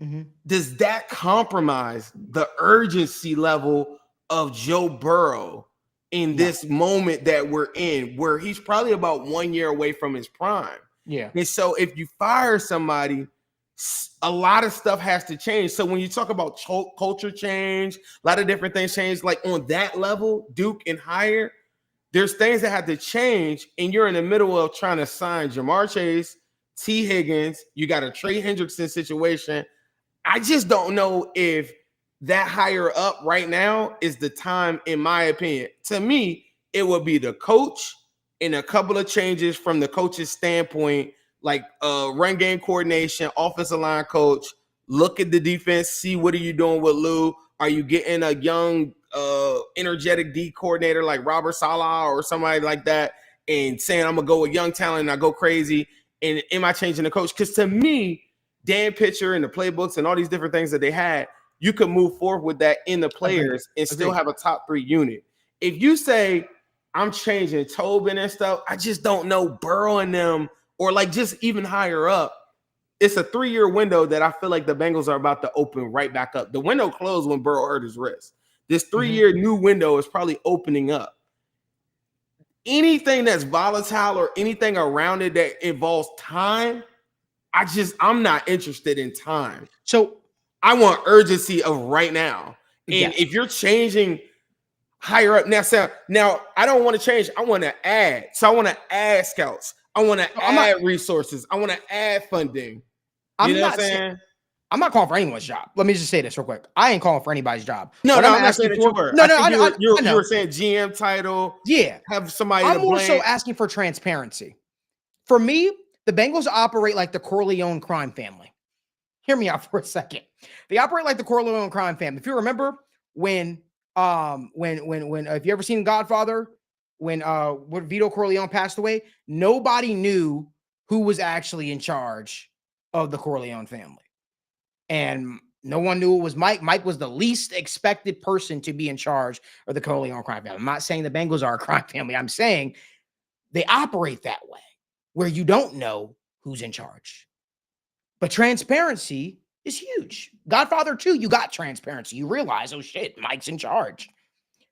Mm-hmm. Does that compromise the urgency level of Joe Burrow in this moment that we're in, where he's probably about 1 year away from his prime? Yeah. And so if you fire somebody, a lot of stuff has to change. So when you talk about culture change, a lot of different things change, like on that level, Duke and higher, there's things that have to change, and you're in the middle of trying to sign Jamar Chase, T. Higgins. You got a Trey Hendrickson situation. I just don't know if that higher up right now is the time, in my opinion. To me, it would be the coach and a couple of changes from the coach's standpoint, like run game coordination, offensive line coach, look at the defense, see what are you doing with Lou. Are you getting a young energetic D coordinator like Robert Saleh or somebody like that and saying I'm gonna go with young talent and I go crazy, and am I changing the coach? Because to me, Dan Pitcher and the playbooks and all these different things that they had, you could move forward with that in the players and still have a top 3 unit. If you say I'm changing Tobin and stuff, I just don't know Burrow and them, or like just even higher up. It's a 3-year window that I feel like the Bengals are about to open right back up. The window closed when Burrow hurt his wrist. This 3-year new window is probably opening up. Anything that's volatile or anything around it that involves time, I'm not interested in time. So I want urgency of right now. And if you're changing higher up now I don't want to change. I want to add. So I want to add scouts. I want to add resources. I want to add funding. You know what I'm saying? I'm not calling for anyone's job. Let me just say this real quick. I ain't calling for anybody's job. No, I'm not saying that you were. You were saying GM title. Yeah. Have somebody I'm more so asking for transparency. For me, the Bengals operate like the Corleone crime family. Hear me out for a second. They operate like the Corleone crime family. If you remember when if you ever seen Godfather, when Vito Corleone passed away, nobody knew who was actually in charge of the Corleone family. And no one knew it was Mike. Mike was the least expected person to be in charge of the Corleone crime family. I'm not saying the Bengals are a crime family. I'm saying they operate that way, where you don't know who's in charge. But transparency is huge. Godfather 2, you got transparency. You realize, oh shit, Mike's in charge.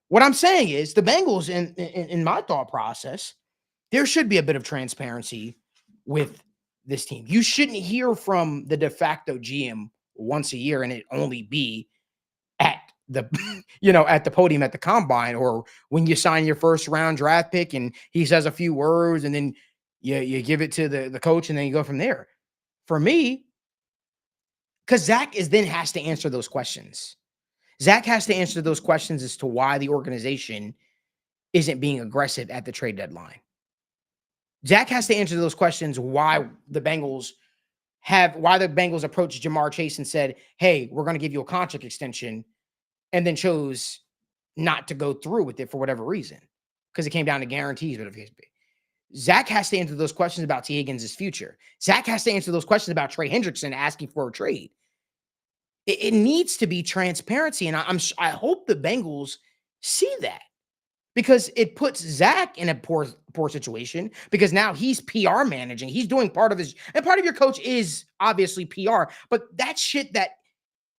What I'm saying is the Bengals, in my thought process, there should be a bit of transparency with this team. You shouldn't hear from the de facto GM once a year and it only be at the, at the podium at the combine, or when you sign your first round draft pick and he says a few words and then you give it to the coach and then you go from there. For me, because Zach then has to answer those questions. Zach has to answer those questions as to why the organization isn't being aggressive at the trade deadline. Zach has to answer those questions why the Bengals approached Jamar Chase and said, hey, we're going to give you a contract extension, and then chose not to go through with it for whatever reason, because it came down to guarantees, whatever it be. Zach has to answer those questions about T. Higgins' future. Zach has to answer those questions about Trey Hendrickson asking for a trade. It needs to be transparency, and I hope the Bengals see that, because it puts Zach in a poor situation, because now he's PR managing. He's doing part of your coach is obviously PR, but that shit that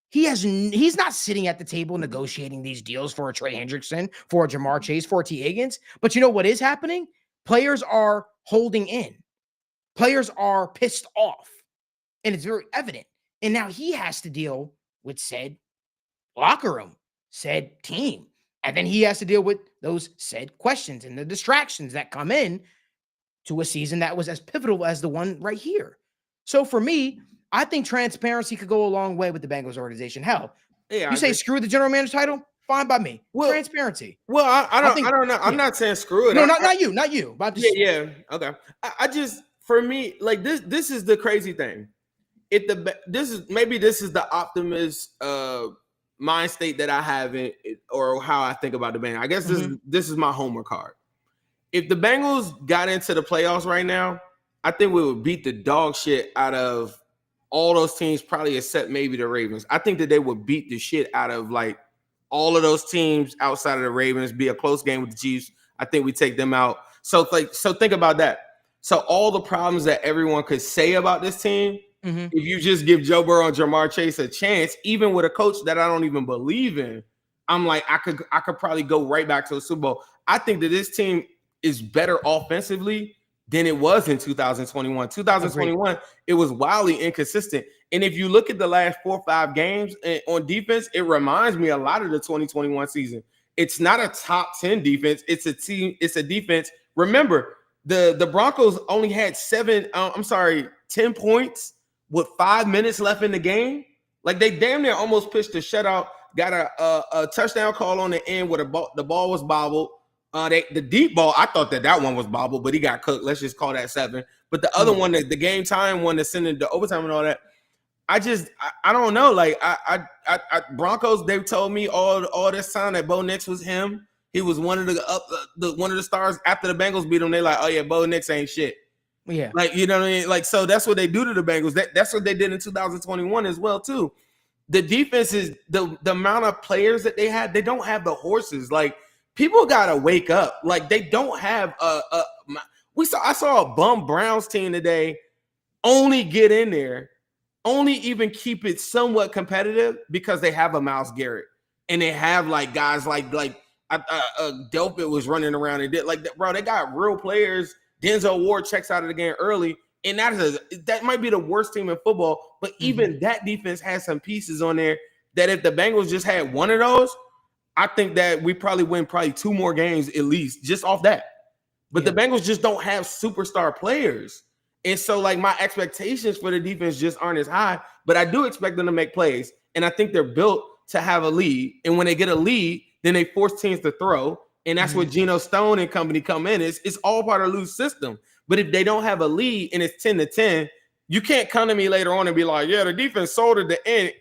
he's not sitting at the table negotiating these deals for a Trey Hendrickson, for a Jamar Chase, for a T. Higgins. But you know what is happening? Players are holding in. Players are pissed off, and it's very evident. And now he has to deal with said locker room, said team. And then he has to deal with those said questions and the distractions that come in to a season that was as pivotal as the one right here. So for me, I think transparency could go a long way with the Bengals organization. Hell, you say screw the general manager title? Fine by me. Well, transparency. Well, I don't know. I'm not saying screw it. No, not you. But just, yeah. Okay. I just, for me, like this is the crazy thing. This is the optimist mind state that I have or how I think about the Bengals. I guess this is my homer card. If the Bengals got into the playoffs right now, I think we would beat the dog shit out of all those teams, probably except maybe the Ravens. I think that they would beat the shit out of like all of those teams outside of the Ravens, be a close game with the Chiefs. I think we take them out. So think about that. So all the problems that everyone could say about this team, if you just give Joe Burrow and Jamar Chase a chance, even with a coach that I don't even believe in, I'm like, I could probably go right back to the Super Bowl. I think that this team is better offensively than it was in 2021. 2021, Agreed. It was wildly inconsistent. And if you look at the last 4 or 5 games on defense, it reminds me a lot of the 2021 season. It's not a top 10 defense. It's a defense. Remember, the Broncos only had 10 points with 5 minutes left in the game. Like they damn near almost pitched a shutout, got a touchdown call on the end where the ball was bobbled. The deep ball, I thought that one was bobbled, but he got cooked. Let's just call that 7. But the other one, the game time one that sent into overtime and all that, I don't know. Like I Broncos, they told me all this time that Bo Nix was him. He was one of the stars. After the Bengals beat him, they like, oh yeah, Bo Nix ain't shit. Yeah, like you know what I mean. Like so, that's what they do to the Bengals. That's what they did in 2021 as well too. The defense is the amount of players that they had. They don't have the horses. Like people gotta wake up. Like they don't have I saw a bum Browns team today only get in there, only even keep it somewhat competitive because they have a Myles Garrett and they have like guys like Delpit was running around and did like that, bro. They got real players. Denzel Ward checks out of the game early, and that might be the worst team in football. But even that defense has some pieces on there that if the Bengals just had one of those, I think that we probably win 2 more games at least just off that. But the Bengals just don't have superstar players. And so like my expectations for the defense just aren't as high, but I do expect them to make plays. And I think they're built to have a lead. And when they get a lead, then they force teams to throw. And that's what Geno Stone and company come in. It's all part of Lou's system. But if they don't have a lead and it's 10-10, you can't come to me later on and be like, yeah, the defense sold at the end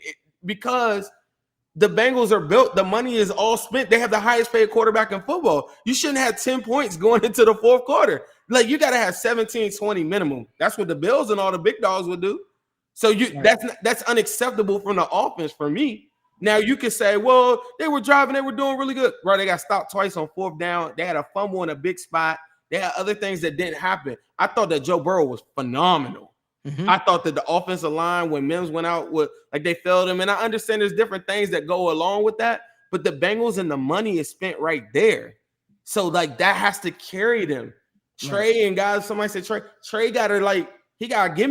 because the Bengals are built. The money is all spent. They have the highest paid quarterback in football. You shouldn't have 10 points going into the fourth quarter. Like you got to have 17, 20 minimum. That's what the Bills and all the big dogs would do. So that's unacceptable from the offense for me. Now you could say, well, they were driving, they were doing really good. Bro, they got stopped twice on 4th down. They had a fumble in a big spot. They had other things that didn't happen. I thought that Joe Burrow was phenomenal. I thought that the offensive line, when Mims went out, they failed him. And I understand there's different things that go along with that, but the Bengals and the money is spent right there. So that has to carry them. Trey and guys, somebody said Trey gotta he gotta give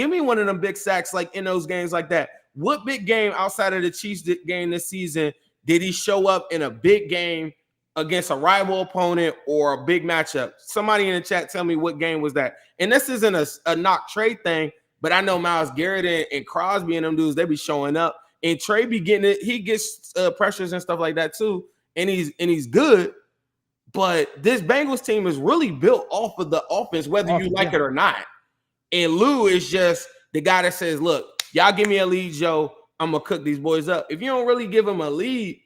me one of them big sacks in those games like that. What big game outside of the Chiefs game this season did he show up in a big game against a rival opponent or a big matchup? Somebody in the chat tell me what game was that. And this isn't a knock Trey thing, but I know Myles Garrett and Crosby and them dudes, they be showing up. And Trey be getting it. He gets pressures and stuff like that too. And he's good. But this Bengals team is really built off of the offense, whether you like it or not. And Lou is just the guy that says, look, y'all give me a lead, Joe. I'm going to cook these boys up. If you don't really give them a lead,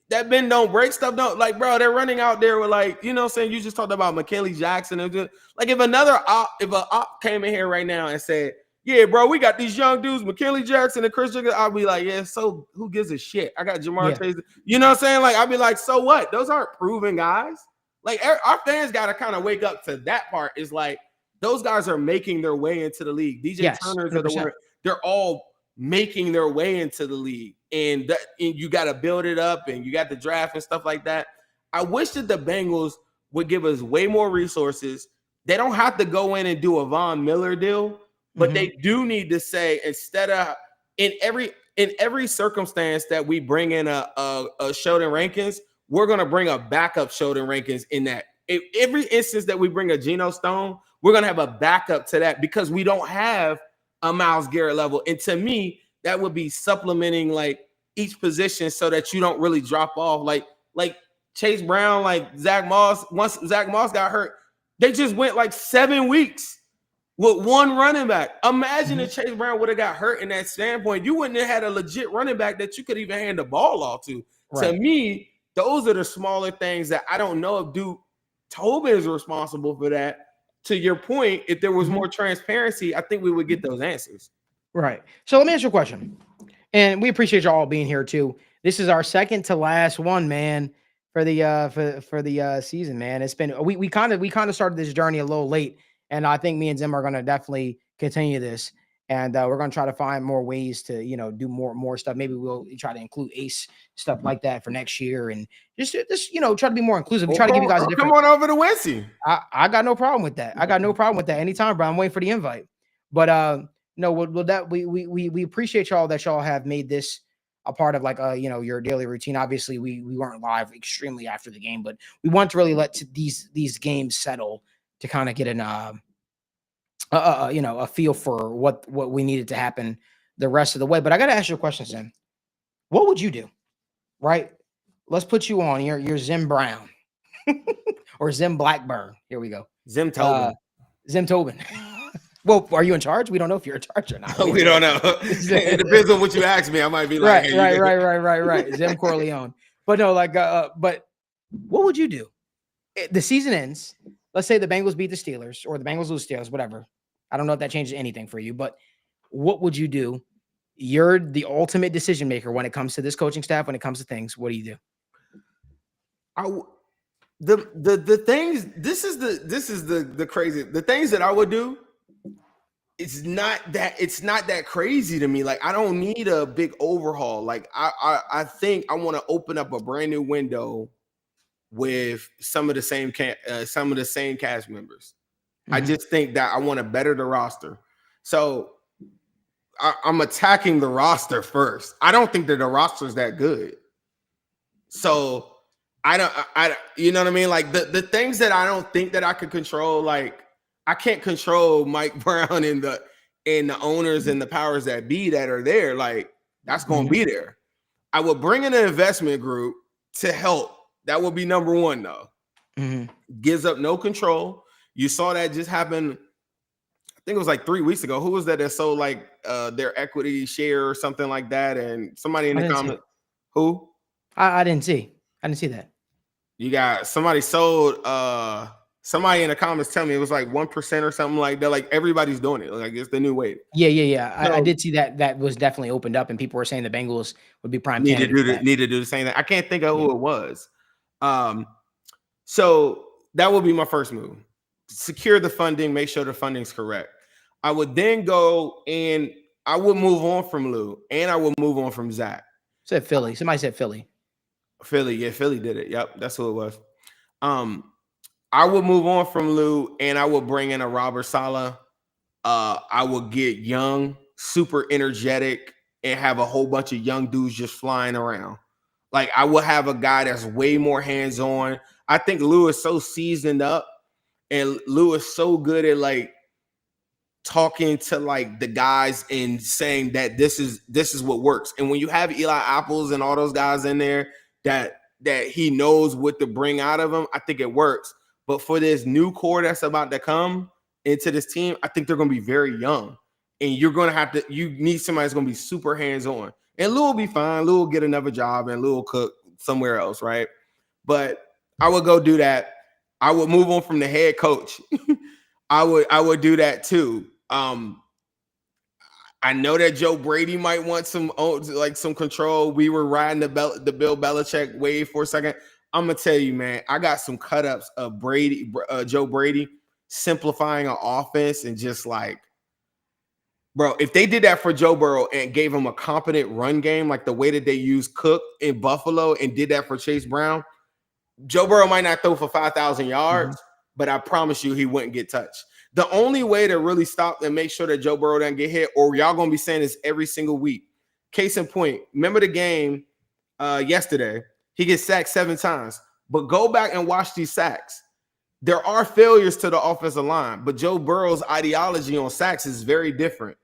that bend don't break stuff. Bro, they're running out there with you know what I'm saying? You just talked about McKinley Jackson. And if an op came in here right now and said, yeah, bro, we got these young dudes, McKinley Jackson and Chris Jacobs, I'll be like, yeah, so who gives a shit? I got Jamar Chase. You know what I'm saying? I'll be like, so what? Those aren't proven guys. Our fans got to kind of wake up to that part. Is those guys are making their way into the league. DJ Turner's of the word. They're all making their way into the league. And you got to build it up, and you got the draft and stuff like that. I wish that the Bengals would give us way more resources. They don't have to go in and do a Von Miller deal, but they do need to say, instead of in every circumstance that we bring in a Sheldon Rankins, we're going to bring a backup Sheldon Rankins in that. Every instance that we bring a Geno Stone, we're going to have a backup to that, because we don't have a Myles Garrett level. And to me, that would be supplementing each position so that you don't really drop off. Like Chase Brown, Zach Moss. Once Zach Moss got hurt, they just went 7 weeks with one running back. Imagine if Chase Brown would have got hurt in that standpoint. You wouldn't have had a legit running back that you could even hand the ball off to. Right. To me, those are the smaller things that I don't know if Duke Tobin is responsible for that. To your point, if there was more transparency, I think we would get those answers. Right. So let me ask you a question. And we appreciate y'all being here too. This is our second to last one, man, for the season, man. It's been we kind of started this journey a little late, and I think me and Zim are going to definitely continue this, and we're going to try to find more ways to do more stuff. Maybe we'll try to include Ace stuff like that for next year, and just try to be more inclusive. Try to give you guys a different. Come on over to Wincy. I got no problem with that. I got no problem with that anytime, bro. I'm waiting for the invite, but no, we appreciate y'all that y'all have made this a part of your daily routine. Obviously, we weren't live extremely after the game, but we want to really let these games settle to kind of get a feel for what we needed to happen the rest of the way. But I got to ask you a question, Zim. What would you do? Right? Let's put you on. You're Zim Brown or Zim Blackburn. Here we go. Zim Tobin. Zim Tobin. Well, are you in charge? We don't know if you're in charge or not. We don't know. It depends on what you ask me. I might be like, right. Zim Corleone. But no, but what would you do? The season ends. Let's say the Bengals beat the Steelers or the Bengals lose Steelers, whatever. I don't know if that changes anything for you, but what would you do? You're the ultimate decision maker when it comes to this coaching staff, when it comes to things. What do you do? The things, this is the crazy, the things that I would do. It's not that crazy to me. I don't need a big overhaul. I think I want to open up a brand new window with some of the same cast members. I just think that I want to better the roster. So I'm attacking the roster first. I don't think that the roster is that good. So I you know what I mean? The things that I don't think that I could control, I can't control Mike Brown and the owners and the powers that be that are there. That's going to be there. I would bring in an investment group to help. That would be number one, though. Gives up no control. You saw that just happen. I think it was 3 weeks ago. Who was that sold their equity share or something like that? And somebody in the comments. Who? I didn't see. I didn't see that. You got somebody sold. Somebody in the comments tell me it was 1% or something like that. Everybody's doing it. It's the new wave. Yeah. So, I did see that. That was definitely opened up, and people were saying the Bengals would be prime. Need to do the same thing. I can't think of who it was. So that would be my first move. Secure the funding. Make sure the funding's correct. I would then go and I would move on from Lou, and I would move on from Zach. Said Philly. Somebody said Philly. Philly, yeah, Philly did it. Yep, that's who it was. I would move on from Lou, and I would bring in a Robert Saleh. I would get young, super energetic, and have a whole bunch of young dudes just flying around. Like, I would have a guy that's way more hands-on. I think Lou is so seasoned up, and Lou is so good at like talking to like the guys and saying that this is what works. And when you have Eli Apples and all those guys in there that he knows what to bring out of them, I think it works. But for this new core that's about to come into this team, I think they're going to be very young. And you're going to have to, you need somebody that's going to be super hands-on. And Lou will be fine. Lou will get another job and Lou will cook somewhere else, right? But I would go do that. I would move on from the head coach. I would do that too. I know that Joe Brady might want some control. We were riding the Bill Belichick wave for a second. I'm gonna tell you, man, I got some cut-ups of Joe Brady simplifying an offense and just like, bro, if they did that for Joe Burrow and gave him a competent run game, like the way that they used Cook in Buffalo and did that for Chase Brown, Joe Burrow might not throw for 5,000 yards, but I promise you he wouldn't get touched. The only way to really stop and make sure that Joe Burrow doesn't get hit, or y'all going to be saying this every single week. Case in point, remember the game yesterday? He gets sacked 7 times. But go back and watch these sacks. There are failures to the offensive line, but Joe Burrow's ideology on sacks is very different.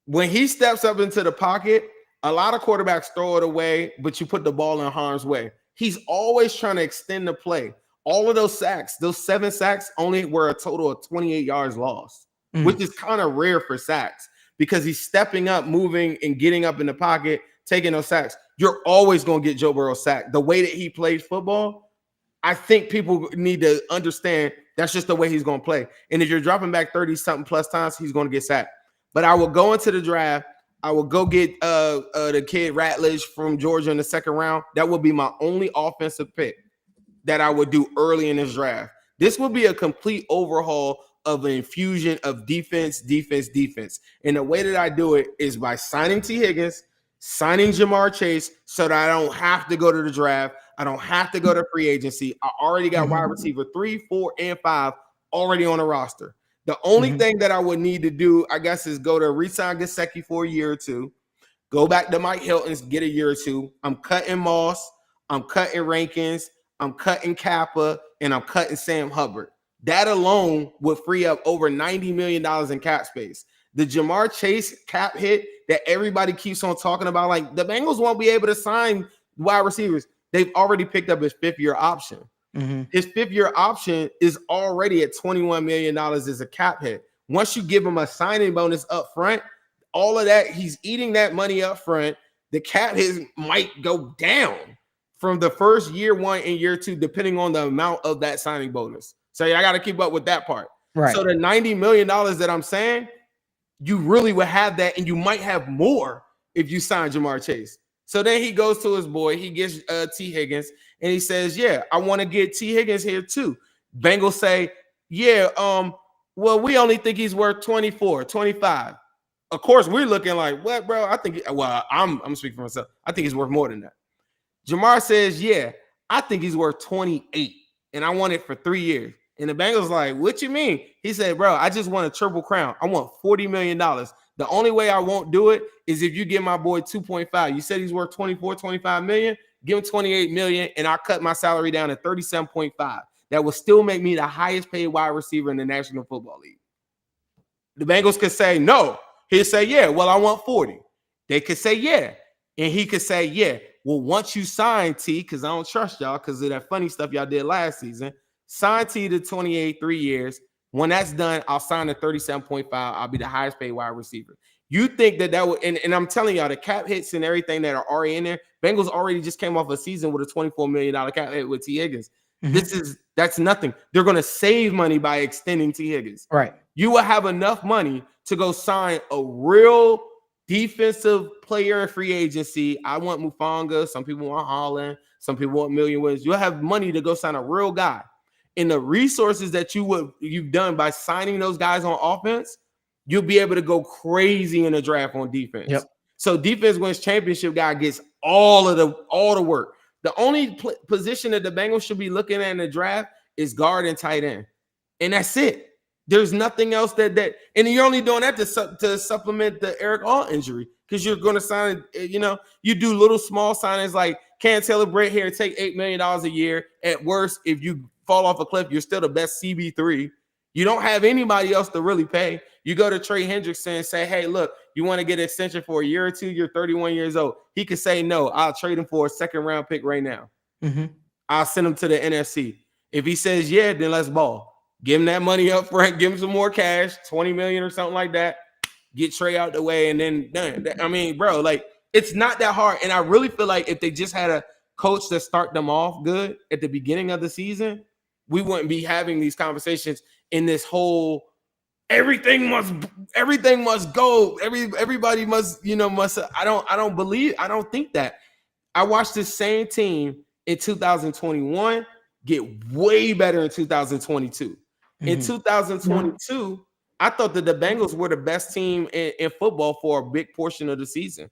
When he steps up into the pocket, a lot of quarterbacks throw it away, but you put the ball in harm's way. He's always trying to extend the play. All of those sacks, those 7 sacks, only were a total of 28 yards lost, which is kind of rare for sacks because he's stepping up, moving, and getting up in the pocket, taking those sacks. You're always going to get Joe Burrow sacked. The way that he plays football, I think people need to understand that's just the way he's going to play. And if you're dropping back 30-something plus times, he's going to get sacked. But I will go into the draft. I will go get the kid Ratledge from Georgia in the second round. That would be my only offensive pick that I would do early in this draft. This would be a complete overhaul of an infusion of defense. And the way that I do it is by signing T. Higgins, signing Jamar Chase so that I don't have to go to the draft. I don't have to go to free agency. I already got wide receiver 3, 4, and 5 already on the roster. The only thing that I would need to do, I guess, is go to re-sign Gesicki for a year or two, go back to Mike Hilton's, get a year or two. I'm cutting Moss. I'm cutting Rankins. I'm cutting Kappa, and I'm cutting Sam Hubbard. That alone would free up over $90 million in cap space. The Jamar Chase cap hit that everybody keeps on talking about, like the Bengals won't be able to sign wide receivers. They've already picked up his 5th-year option. His 5th-year option is already at $21 million as a cap hit. Once you give him a signing bonus up front, all of that, he's eating that money up front. The cap hit might go down from the first year 1 and year 2, depending on the amount of that signing bonus. So I got to keep up with that part. Right. So the $90 million that I'm saying, you really would have that, and you might have more if you sign Jamar Chase. So then he goes to his boy, he gets T. Higgins, and he says, yeah, I want to get T. Higgins here too. Bengals say, yeah, well, we only think he's worth 24, 25. Of course, we're looking like, what, bro? I think, well, I'm speaking for myself. I think he's worth more than that. Jamar says, yeah, I think he's worth 28, and I want it for 3 years. And the Bengals like, what you mean? He said, bro, I just want a triple crown. I want $40 million. The only way I won't do it is if you give my boy 2.5. You said he's worth 24, 25 million. Give him 28 million, and I'll cut my salary down to 37.5. That will still make me the highest paid wide receiver in the National Football League. The Bengals could say no. He'd say, yeah, well, I want 40. They could say, yeah. And he could say, yeah. Well, once you sign T, because I don't trust y'all because of that funny stuff y'all did last season, sign T to 28, 3 years. When that's done, I'll sign to 37.5. I'll be the highest paid wide receiver. You think that would, and I'm telling y'all, the cap hits and everything that are already in there, Bengals already just came off a season with a $24 million cap hit with T. Higgins. That's nothing. They're going to save money by extending T. Higgins. Right. You will have enough money to go sign a real defensive player in free agency. I want Mufanga. Some people want Holland. Some people want Million Williams. You'll have money to go sign a real guy. And the resources that you've done by signing those guys on offense, you'll be able to go crazy in the draft on defense. Yep. So defense wins championship guy gets all the work. The only position that the Bengals should be looking at in the draft is guard and tight end, and that's it. There's nothing else that and you're only doing that to supplement the Eric All injury because you're going to sign. You do little small signings like can't celebrate here and take $8 million a year. At worst, if you fall off a cliff, you're still the best CB3. You don't have anybody else to really pay. You go to Trey Hendrickson and say, hey, look, you want to get an extension for a year or two? You're 31 years old. He could say, no, I'll trade him for a second-round pick right now. Mm-hmm. I'll send him to the NFC. If he says, yeah, then let's ball. Give him that money up front. Give him some more cash, $20 million or something like that. Get Trey out the way, and then done. I mean, bro, like, it's not that hard. And I really feel like if they just had a coach that start them off good at the beginning of the season, we wouldn't be having these conversations in this whole everything must go. Everybody must. I don't think that. I watched this same team in 2021 get way better in 2022. Mm-hmm. In 2022, I thought that the Bengals were the best team in football for a big portion of the season.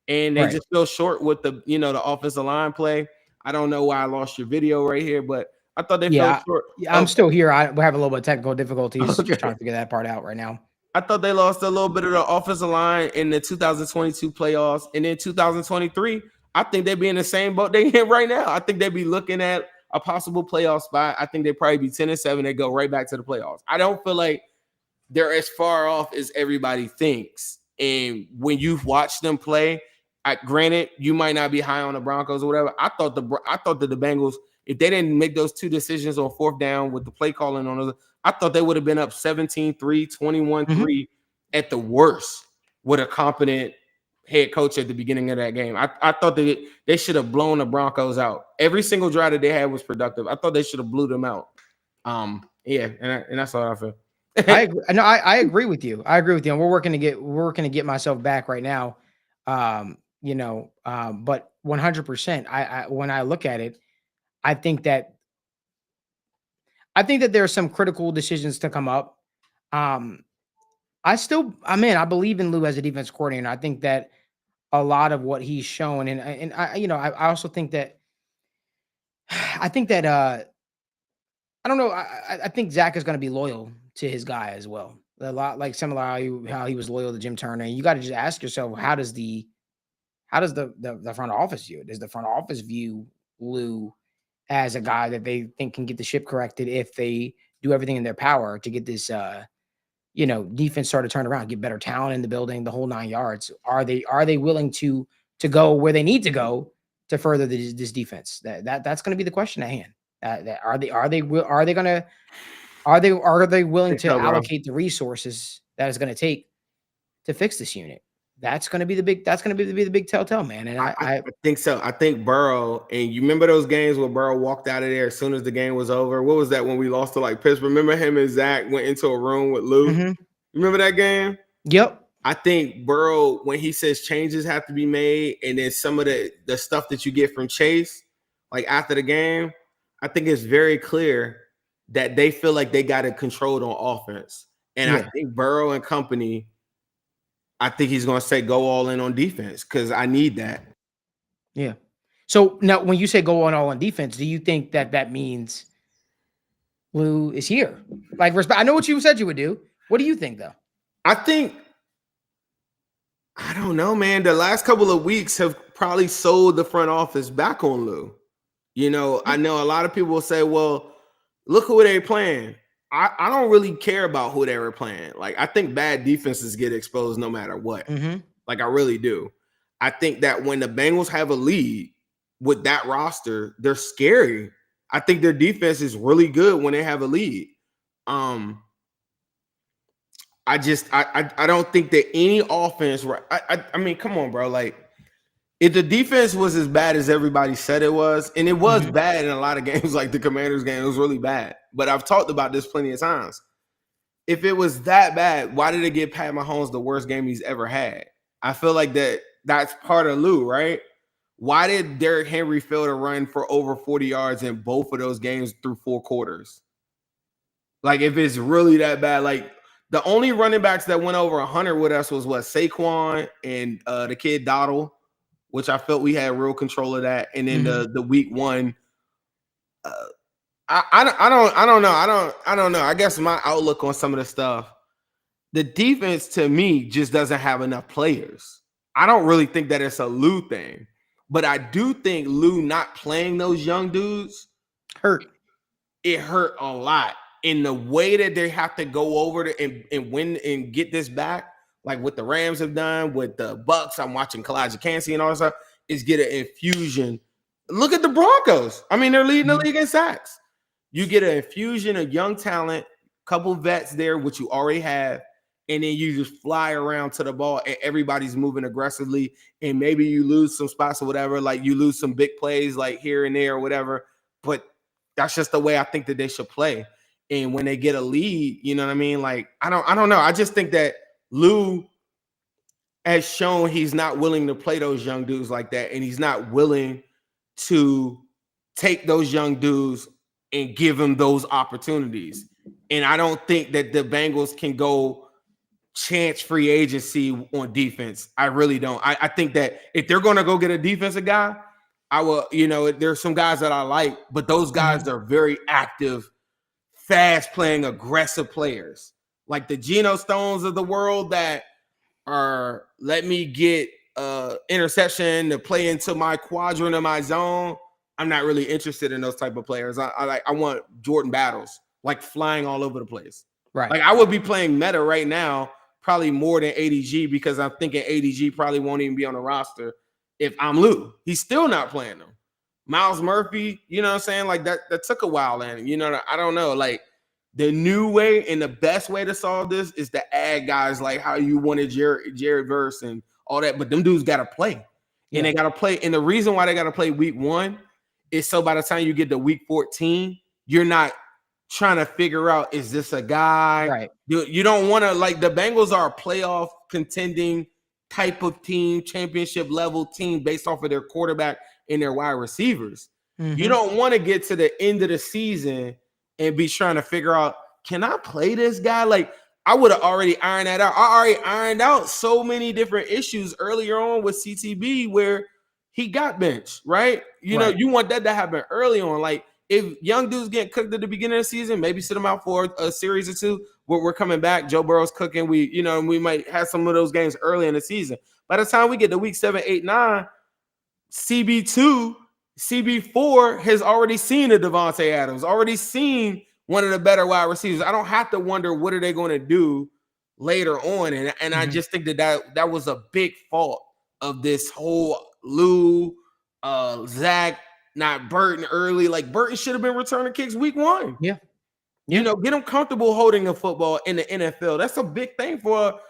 And they just fell short with the offensive line play. I don't know why I lost your video right here, but I thought they fell short. I'm still here. We're having a little bit of technical difficulties. Just trying to figure that part out right now. I thought they lost a little bit of the offensive line in the 2022 playoffs. And then 2023, I think they'd be in the same boat they in right now. I think they'd be looking at a possible playoff spot. I think they'd probably be 10-7. They go right back to the playoffs. I don't feel like they're as far off as everybody thinks. And when you watch them play, granted, you might not be high on the Broncos or whatever. I thought that the Bengals, if they didn't make those two decisions on fourth down with the play calling on those, I thought they would have been up 17-3, 21-3 at the worst with a competent head coach at the beginning of that game. I thought that they should have blown the Broncos out. Every single drive that they had was productive. I thought they should have blew them out. And that's all I feel. I agree. No, I agree with you. I agree with you. And we're working to get myself back right now. But 100%. I when I look at it, I think that there are some critical decisions to come up. I believe in Lou as a defense coordinator. I think that a lot of what he's shown, and I also think that I don't know. I think Zach is going to be loyal to his guy as well. A lot like similar how he was loyal to Jim Turner. And you got to just ask yourself, how does the front office view it? Does the front office view Lou as a guy that they think can get the ship corrected if they do everything in their power to get this defense started to turn around, get better talent in the building, the whole 9 yards? Are they willing to go where they need to go to further this defense? That's going to be the question at hand. Are they willing to allocate the resources that it's going to take to fix this unit? That's going to be the big telltale, man. And I think so. I think Burrow, and you remember those games where Burrow walked out of there as soon as the game was over? What was that when we lost to Pittsburgh? Remember him and Zach went into a room with Lou? Mm-hmm. Remember that game? Yep. I think Burrow, when he says changes have to be made, and then some of the stuff that you get from Chase, after the game, I think it's very clear that they feel like they got it controlled on offense. And I think Burrow and company, I think he's going to say go all in on defense because I need that. Yeah. So now when you say go all on defense, do you think that means Lou is here? I know what you said you would do. What do you think, though? I don't know, man. The last couple of weeks have probably sold the front office back on Lou. I know a lot of people will say, well, look who they're playing. I don't really care about who they were playing. I think bad defenses get exposed no matter what. Mm-hmm. I really do. I think that when the Bengals have a lead with that roster, they're scary. I think their defense is really good when they have a lead. I don't think that any offense. I mean, come on, bro. If the defense was as bad as everybody said it was, and it was bad in a lot of games, like the Commanders game, it was really bad. But I've talked about this plenty of times. If it was that bad, why did it give Pat Mahomes the worst game he's ever had? I feel like that's part of Lou, right? Why did Derrick Henry fail to run for over 40 yards in both of those games through 4 quarters? If it's really that bad, The only running backs that went over 100 with us was what, Saquon and the kid Dottle, which I felt we had real control of that. And then the week one, I don't know. I guess my outlook on some of the stuff, the defense to me just doesn't have enough players. I don't really think that it's a Lou thing, but I do think Lou not playing those young dudes hurt. It hurt a lot in the way that they have to go over and win and get this back, like what the Rams have done with the Bucks. I'm watching Kalijah Kancey and all that stuff, is get an infusion. Look at the Broncos. I mean, they're leading the league in sacks. You get an infusion of young talent, couple vets there, which you already have, and then you just fly around to the ball and everybody's moving aggressively, and maybe you lose some spots or whatever, like you lose some big plays like here and there or whatever, but that's just the way I think that they should play. And when they get a lead, you know what I mean? Like, I don't know. I just think that Lou has shown he's not willing to play those young dudes like that, and he's not willing to take those young dudes and give them those opportunities. And I don't think that the Bengals can go chance free agency on defense. I really don't. I think that if they're going to go get a defensive guy, I will, there's some guys that I like, but those guys are very active, fast playing, aggressive players. Like the Geno Stones of the world that are, let me get interception to play into my quadrant of my zone. I'm not really interested in those type of players. I want Jordan Battles, like flying all over the place. Right. Like I would be playing meta right now, probably more than ADG, because I'm thinking ADG probably won't even be on the roster if I'm Lou. He's still not playing them. Miles Murphy, you know what I'm saying? Like that took a while. And, I don't know. Like the new way and the best way to solve this is to add guys like how you wanted Jared Verse and all that. But them dudes got to play. And they got to play. And the reason why they got to play week 1 is so by the time you get to week 14, you're not trying to figure out, is this a guy? Right. You don't want to, like, the Bengals are a playoff contending type of team, championship level team based off of their quarterback and their wide receivers. You don't want to get to the end of the season and be trying to figure out, can I play this guy? Like, I would have already ironed that out. I already ironed out so many different issues earlier on with CTB where he got benched, right? You know, you want that to happen early on. Like, if young dudes get cooked at the beginning of the season, maybe sit them out for a series or two where we're coming back. Joe Burrow's cooking. We might have some of those games early in the season. By the time we get to week 7, 8, 9, CB2, CB4 has already seen a Devontae Adams, already seen one of the better wide receivers. I don't have to wonder what are they going to do later on. And I just think that was a big fault of this whole Lou, Zach, not Burton early. Like Burton should have been returning kicks week 1. Yeah. Get them comfortable holding a football in the NFL. That's a big thing for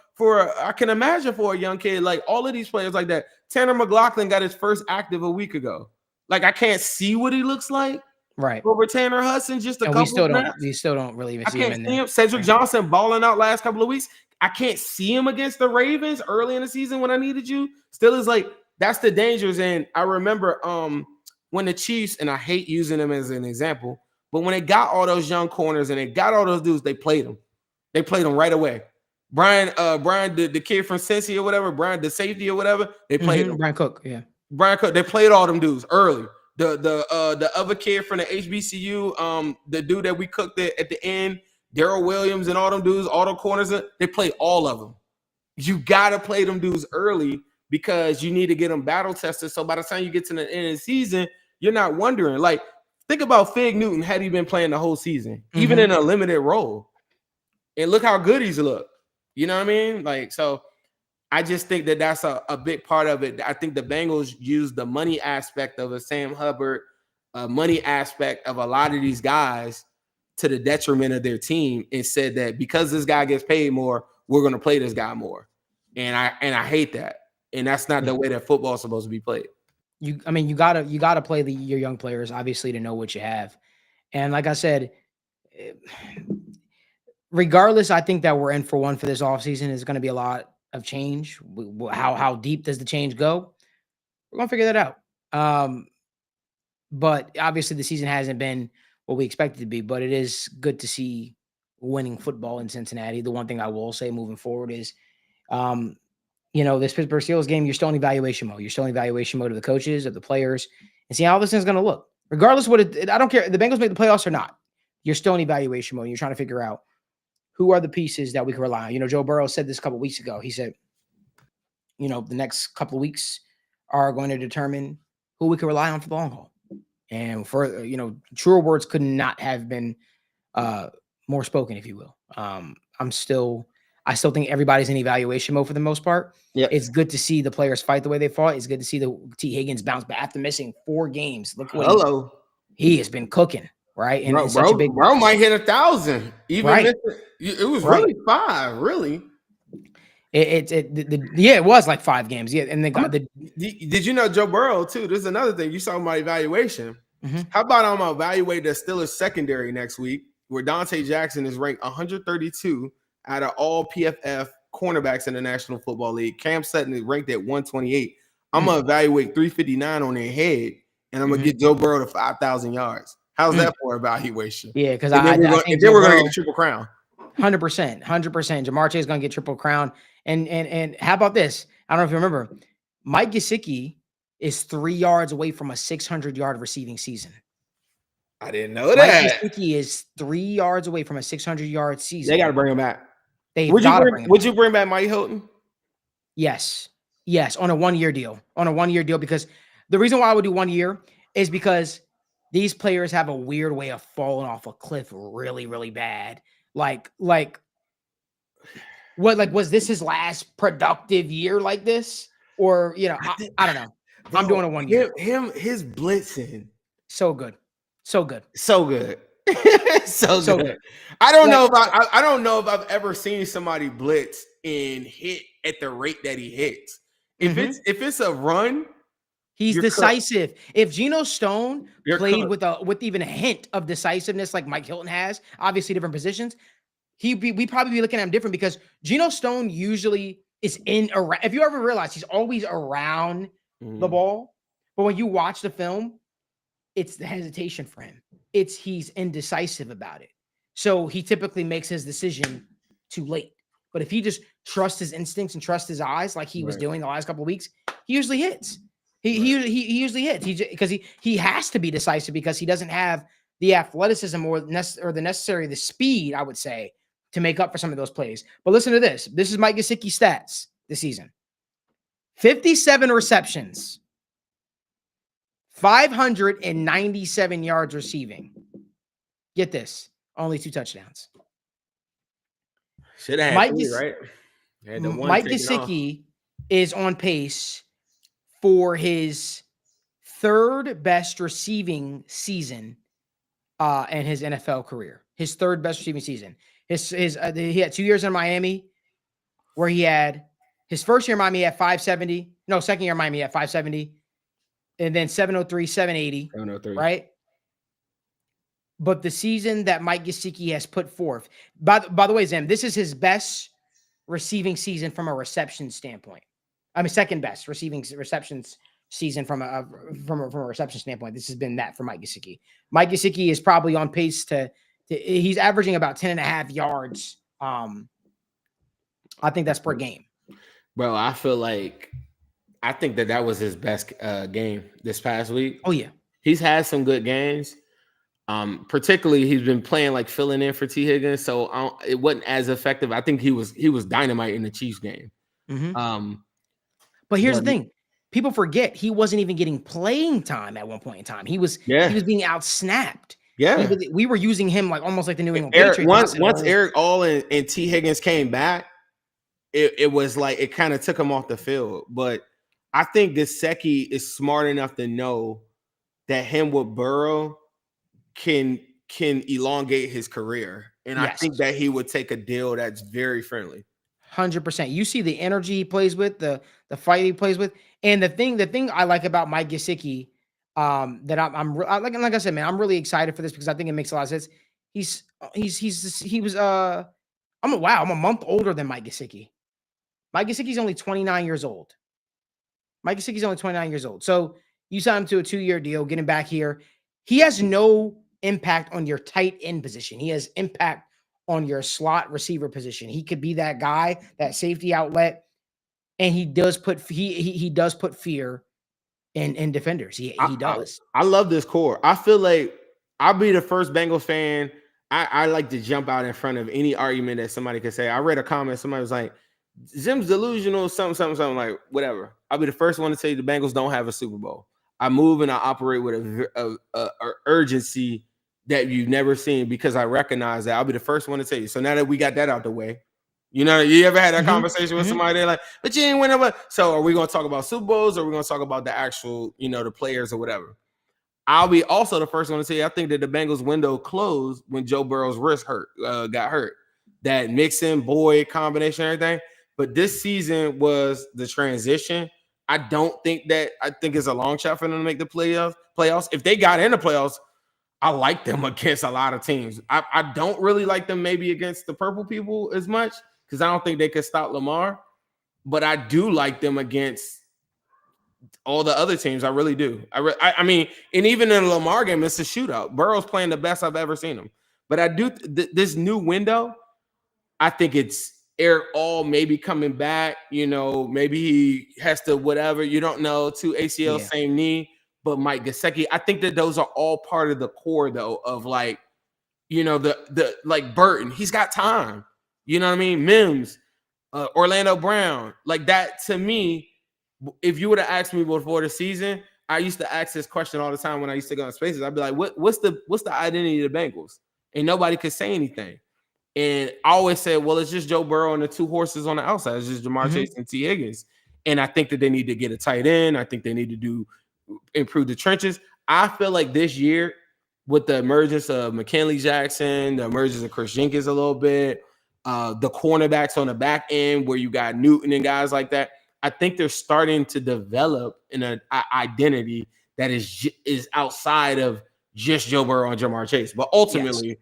I can imagine for a young kid. Like all of these players like that. Tanner McLaughlin got his first active a week ago. Like I can't see what he looks like. Right. Over Tanner Hudson, just a and couple. We still don't really even see him in there. Cedric Johnson balling out last couple of weeks. I can't see him against the Ravens early in the season when I needed you. Still is like that's the dangers. And I remember when the Chiefs, and I hate using them as an example, but when they got all those young corners and they got all those dudes, they played them. They played them right away. Brian, the kid from Cincy or whatever, Brian, the safety or whatever, they played him. Brian Cook, yeah. Brian Cook, they played all them dudes early. The other kid from the HBCU, the dude that we cooked at the end, Daryl Williams and all them dudes, all the corners, they play all of them. You got to play them dudes early because you need to get them battle tested. So by the time you get to the end of the season, you're not wondering. Like, think about Fig Newton had he been playing the whole season, even in a limited role. And look how good he's looked. You know what I mean? Like, so I just think that that's a big part of it. I think the Bengals use the money aspect of a Sam Hubbard, money aspect of a lot of these guys to the detriment of their team and said that because this guy gets paid more, we're going to play this guy more. And I hate that. And that's not the way that football is supposed to be played. You gotta play your young players, obviously, to know what you have. And like I said, regardless, I think that we're in for one for this offseason. Is going to be a lot of change. How deep does the change go? We're going to figure that out. But obviously the season hasn't been what we expected it to be, but it is good to see winning football in Cincinnati. The one thing I will say moving forward is, this Pittsburgh Steelers game, you're still in evaluation mode. You're still in evaluation mode of the coaches, of the players, and see how this thing's going to look. Regardless of I don't care if the Bengals make the playoffs or not. You're still in evaluation mode. You're trying to figure out who are the pieces that we can rely on. Joe Burrow said this a couple of weeks ago. He said, the next couple of weeks are going to determine who we can rely on for the long haul. And for, truer words could not have been more spoken, if you will. I still think everybody's in evaluation mode for the most part. Yeah, it's good to see the players fight the way they fought. It's good to see the T. Higgins bounce back after missing 4 games. Look what he has been cooking, right? And bro might hit 1,000. Even right. It was really 5, really. It was like 5 games. Yeah, and they got Did you know Joe Burrow too? This is another thing. You saw my evaluation. Mm-hmm. How about I'm gonna evaluate the Steelers secondary next week, where Dante Jackson is ranked 132 out of all PFF cornerbacks in the National Football League. Cam Sutton is ranked at 128. I'm gonna evaluate 359 on their head, and I'm gonna get Joe Burrow to 5,000 yards. How's that for evaluation? Yeah, because I think we're gonna get a triple crown. 100%. Jamar Chase is gonna get triple crown. And how about this? I don't know if you remember, Mike Gesicki is 3 yards away from a 600-yard receiving season. I didn't know that. Mike Gesicki is 3 yards away from a 600-yard season. They got to bring him back. Would you bring back Mike Hilton? Yes, on a 1-year deal. Because the reason why I would do 1 year is because these players have a weird way of falling off a cliff really, really bad. Like was this his last productive year like this? Or, I don't know. Bro, I'm doing a 1 year. His blitzing. So good. So good. I don't know if I've ever seen somebody blitz and hit at the rate that he hits. If it's a run, he's decisive. Cooked. If Geno Stone played cooked. with even a hint of decisiveness like Mike Hilton has, obviously different positions, we'd probably be looking at him different, because Geno Stone usually is around. If you ever realize, he's always around the ball, but when you watch the film, it's the hesitation for him. He's indecisive about it. So he typically makes his decision too late. But if he just trusts his instincts and trusts his eyes, like he was doing the last couple of weeks, he usually hits. He usually hits. Because he has to be decisive, because he doesn't have the athleticism or the speed, I would say, to make up for some of those plays. But listen to this. This is Mike Gesicki's stats this season. 57 receptions, 597 yards receiving. Get this. Only 2 touchdowns. Should have had 3, right? Mike Gesicki is on pace for his 3rd best receiving season in his NFL career. His 3rd best receiving season. He had 2 years in Miami where he had his first year in Miami at 570. No, second year in Miami at 570. And then 703, 780. 703. Right? But the season that Mike Gesicki has put forth, by the way, Zem, this is his best receiving season from a reception standpoint. I mean, second best receptions season from a reception standpoint. This has been that for Mike Gesicki. Mike Gesicki is probably on pace he's averaging about 10.5 yards. I think that's per game. Bro, I think that was his best game this past week. Oh yeah. He's had some good games. Particularly, he's been playing like filling in for T. Higgins, so it wasn't as effective. I think he was dynamite in the Chiefs game. Mm-hmm. But here's the thing: people forget he wasn't even getting playing time at one point in time. He was being outsnapped. Yeah, we were using him like almost like the New England Patriots. Once Eric All and T. Higgins came back, it was like it kind of took him off the field. But I think Gesicki is smart enough to know that him with Burrow can elongate his career. And I think that he would take a deal that's very friendly. 100%. You see the energy he plays with, the fight he plays with. And the thing I like about Mike Gesicki, that I'm like I said, man, I'm really excited for this because I think it makes a lot of sense. I'm a month older than Mike Gesicki. Mike Gesicki's only 29 years old. So you sign him to a 2-year deal, get him back here. He has no impact on your tight end position. He has impact on your slot receiver position. He could be that guy, that safety outlet, and he does put fear in defenders. He does. I love this core. I feel like I'll be the first Bengals fan. I like to jump out in front of any argument that somebody could say. I read a comment. Somebody was like, Zim's delusional, something like whatever. I'll be the first one to tell you the Bengals don't have a Super Bowl. I move and I operate with a urgency that you've never seen because I recognize that. I'll be the first one to tell you. So now that we got that out the way, you know, you ever had that conversation with somebody? They're like, but you ain't win over. So are we going to talk about Super Bowls or are we going to talk about the actual, you know, the players or whatever? I'll be also the first one to say I think that the Bengals window closed when Joe Burrow's wrist got hurt. That Mixon, Boyd combination, everything. But this season was the transition. I think it's a long shot for them to make the playoffs. If they got in the playoffs, I like them against a lot of teams. I don't really like them maybe against the purple people as much because I don't think they could stop Lamar. But I do like them against all the other teams. I really do. I mean, and even in a Lamar game, it's a shootout. Burrow's playing the best I've ever seen him. But I do this new window, I think it's Eric All maybe coming back. You know, maybe he has to whatever. You don't know. 2 ACL, same knee. But Mike Gesicki, I think that those are all part of the core, though, of like, you know, the like Burton. He's got time. You know what I mean? Mims, Orlando Brown. Like that, to me, if you would have asked me before the season, I used to ask this question all the time when I used to go on Spaces. I'd be like, what's the identity of the Bengals? And nobody could say anything. And I always said, well, it's just Joe Burrow and the 2 horses on the outside. It's just Jamar Chase and T. Higgins. And I think that they need to get a tight end. I think they need to improve the trenches. I feel like this year, with the emergence of McKinley Jackson, the emergence of Chris Jenkins a little bit, the cornerbacks on the back end where you got Newton and guys like that, I think they're starting to develop an identity that is outside of just Joe Burrow and Jamar Chase. But ultimately,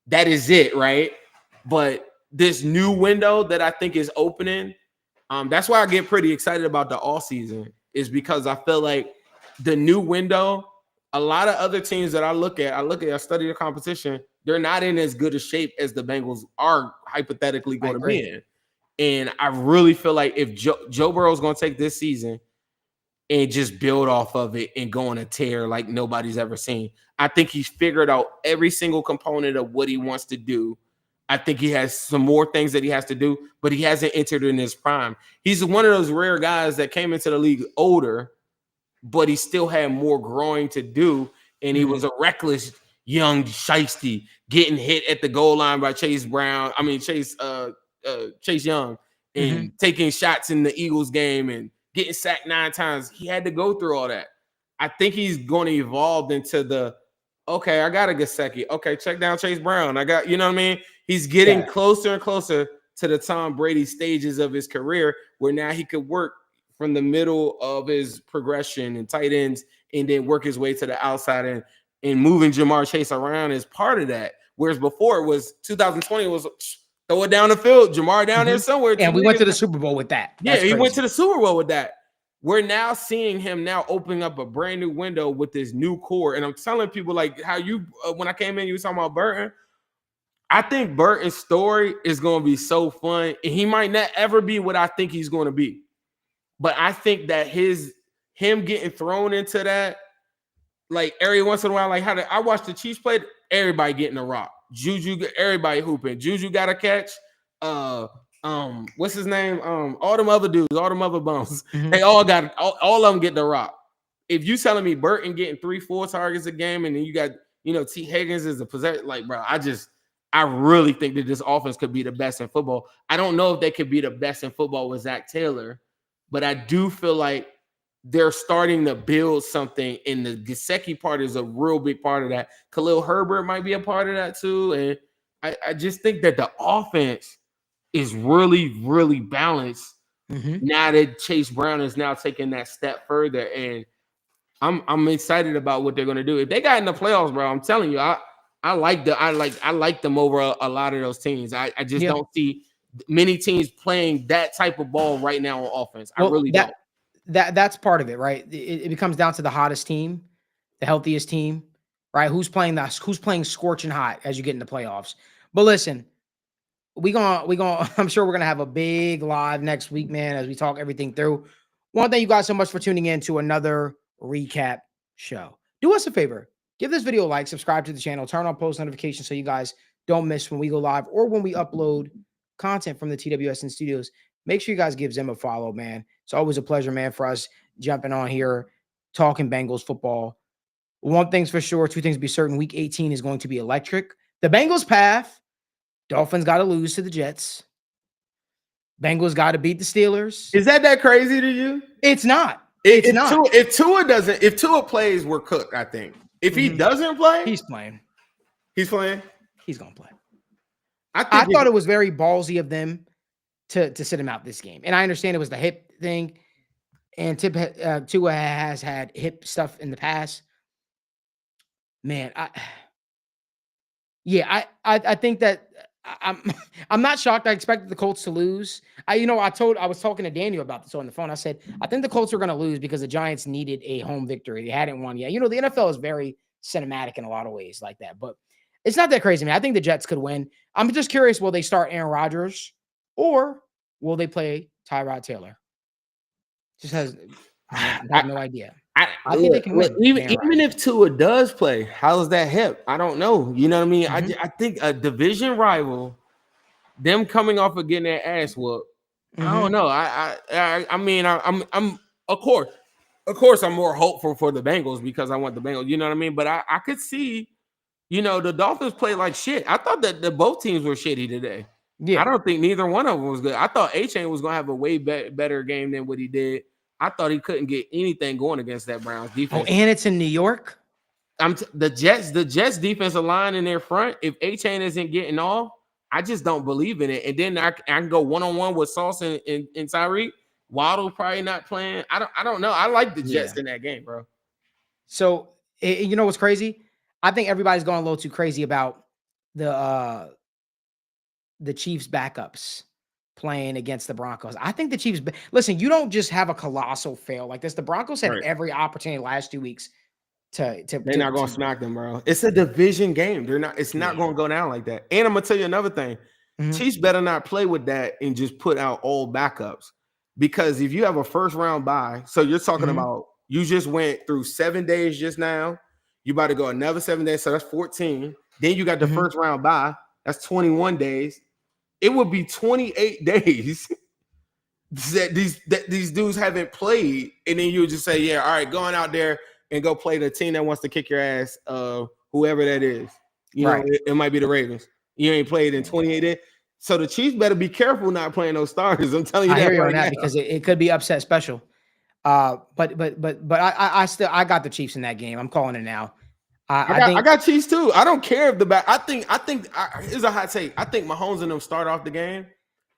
that is it, right? But this new window that I think is opening, that's why I get pretty excited about the offseason, is because I feel like the new window, a lot of other teams that I study the competition, they're not in as good a shape as the Bengals are hypothetically going to be in. And I really feel like if Joe Burrow is going to take this season and just build off of it and go on a tear like nobody's ever seen, I think he's figured out every single component of what he wants to do. I think he has some more things that he has to do, but he hasn't entered in his prime. He's one of those rare guys that came into the league older, but he still had more growing to do. And he was a reckless young shiesty getting hit at the goal line by Chase Young and taking shots in the Eagles game and getting sacked 9 times. He had to go through all that. I think he's going to evolve into okay, I got a Gesicki. Okay, check down Chase Brown. You know what I mean? He's getting closer and closer to the Tom Brady stages of his career where now he could work from the middle of his progression and tight ends and then work his way to the outside and moving Jamar Chase around is part of that. Whereas before it was 2020 was throw it down the field, Jamar down there somewhere. And we went to the Super Bowl with that. That's crazy. Went to the Super Bowl with that. We're now seeing him now opening up a brand new window with this new core. And I'm telling people like how when I came in, you were talking about Burton. I think Burton's story is going to be so fun. And he might not ever be what I think he's going to be. But I think that him getting thrown into that, like every once in a while, like I watched the Chiefs play, everybody getting a rock. Juju, everybody hooping. Juju got a catch. What's his name? All them other dudes, all them other bums, they all got all of them get the rock. If you telling me Burton getting 3-4 targets a game, and then you got T. Higgins is a possession, like bro, I really think that this offense could be the best in football. I don't know if they could be the best in football with Zach Taylor, but I do feel like they're starting to build something, and the Gesicki part is a real big part of that. Khalil Herbert might be a part of that too, and I just think that the offense is really, really balanced now that Chase Brown is now taking that step further, and I'm excited about what they're going to do. If they got in the playoffs, bro, I'm telling you, I like them over a lot of those teams. I just don't see many teams playing that type of ball right now on offense. I really don't. That's part of it, right? It becomes down to the hottest team, the healthiest team, right? Who's playing scorching hot as you get into playoffs. But listen, I'm sure we're gonna have a big live next week, man, as we talk everything through. Want to thank you guys so much for tuning in to another recap show. Do us a favor, give this video a like, subscribe to the channel, turn on post notifications so you guys don't miss when we go live or when we upload content from the TWSN studios. Make sure you guys give Zim a follow, man. It's always a pleasure, man, for us jumping on here, talking Bengals football. One thing's for sure, two things be certain. Week 18 is going to be electric. The Bengals path, Dolphins got to lose to the Jets. Bengals got to beat the Steelers. Is that crazy to you? It's not. It's not. If Tua plays, we're cooked, I think. If he doesn't play, he's playing. He's playing. He's going to play. I thought it was very ballsy of them to sit him out this game. And I understand it was the hip thing. And Tua has had hip stuff in the past. Man, I think that I'm not shocked. I expected the Colts to lose. I was talking to Daniel about this on the phone. I said, I think the Colts are going to lose because the Giants needed a home victory. They hadn't won yet. The NFL is very cinematic in a lot of ways like that, but it's not that crazy, man. I think the Jets could win. I'm just curious, will they start Aaron Rodgers or will they play Tyrod Taylor? I have no idea. I think they can win. Even if Tua does play, how's that hip? I don't know. You know what I mean? I think a division rival, them coming off of getting their ass whooped. I don't know. I mean, I'm of course I'm more hopeful for the Bengals because I want the Bengals. You know what I mean? But I could see, the Dolphins play like shit. I thought that both teams were shitty today. Yeah, I don't think neither one of them was good. I thought A-Chain was gonna have a way better game than what he did. I thought he couldn't get anything going against that Browns defense. Oh, and it's in New York. The Jets defensive line in their front. If A-Chain isn't getting off, I just don't believe in it. And then I can go one-on-one with Sauce and Tyreek. Waddle probably not playing. I don't know. I like the Jets in that game, bro. So you know what's crazy? I think everybody's going a little too crazy about the Chiefs backups playing against the Broncos. I think the Chiefs, listen, you don't just have a colossal fail like this. The Broncos had every opportunity last 2 weeks they're not going to smack them, bro. It's a division game. It's not going to go down like that. And I'm going to tell you another thing. Chiefs better not play with that and just put out all backups. Because if you have a first round bye, so you're talking about, you just went through 7 days just now. You about to go another 7 days. So that's 14. Then you got the first round bye. That's 21 days. It would be 28 days that these dudes haven't played, and then you would just say, "Yeah, all right, going out there and go play the team that wants to kick your ass, whoever that is." It might be the Ravens. You ain't played in 28 days, so the Chiefs better be careful not playing those starters. I'm telling you I that hear you right on that now. because it could be upset special. But I got the Chiefs in that game. I'm calling it now. I got Chiefs too. I don't care if the back. I think here's a hot take. I think Mahomes and them start off the game,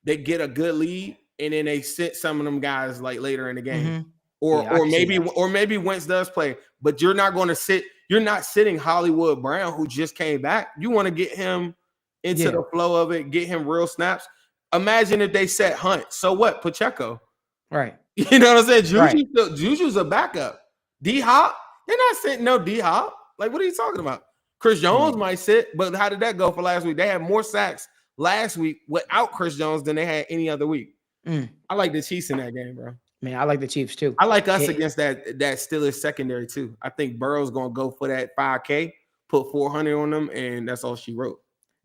they get a good lead, and then they sit some of them guys like later in the game, or maybe Wentz does play, but you're not going to sit. You're not sitting Hollywood Brown, who just came back. You want to get him into the flow of it, get him real snaps. Imagine if they set Hunt. So what? Pacheco, right? You know what I'm saying? Juju's a backup. D Hop, they're not sitting no D Hop. Like, what are you talking about? Chris Jones might sit, but how did that go for last week? They had more sacks last week without Chris Jones than they had any other week. I like the Chiefs in that game, bro. Man, I like the Chiefs too. I like us against that Steelers secondary too. I think Burrow's gonna go for that 5K, put 400 on them, and that's all she wrote.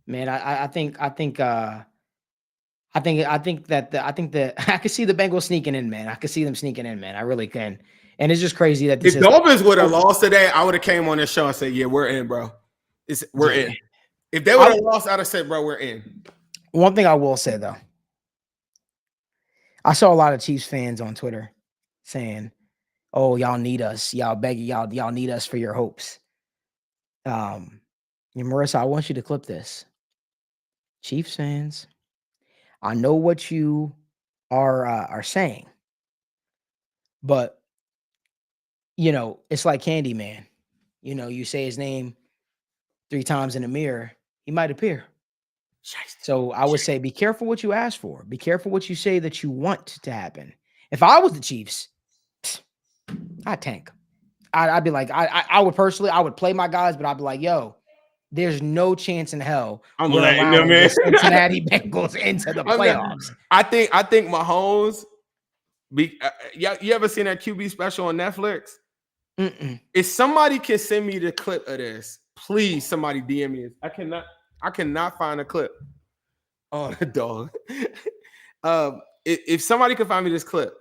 Man, I think that I can see the Bengals sneaking in, man. I can see them sneaking in, man. I really can. And it's just crazy that if Dolphins would have lost today, I would have came on this show and said, "Yeah, we're in, bro. We're in." If they would have lost, I'd have said, "Bro, we're in." One thing I will say though, I saw a lot of Chiefs fans on Twitter saying, "Oh, y'all need us. Y'all begging y'all need us for your hopes." Marissa, I want you to clip this. Chiefs fans, I know what you are saying, but it's like Candyman. You say his name 3 times in the mirror, he might appear. So I would say, be careful what you ask for. Be careful what you say that you want to happen. If I was the Chiefs, I'd tank. I'd be like, I would personally, I would play my guys, but I'd be like, yo, there's no chance in hell I'm we're letting allowing them in. the Cincinnati Bengals into the playoffs. I think Mahomes. You ever seen that QB special on Netflix? Mm-mm. If somebody can send me the clip of this, please, somebody DM me. I cannot find a clip. Oh, the dog. If somebody could find me this clip,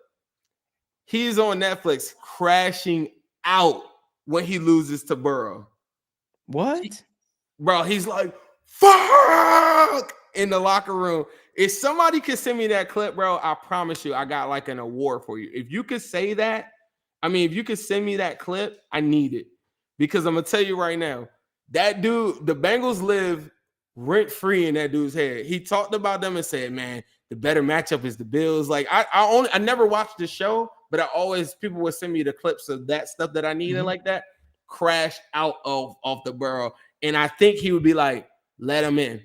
he's on Netflix crashing out when he loses to Burrow. What? Bro, he's like, fuck, in the locker room. If somebody could send me that clip, bro, I promise you, I got like an award for you. If you could say that, if you could send me that clip, I need it. Because I'm going to tell you right now, that dude, the Bengals live rent-free in that dude's head. He talked about them and said, man, the better matchup is the Bills. Like, I never watched the show, but people would send me the clips of that stuff that I needed like that. Crash out of the Burrow. And I think he would be like, let him in.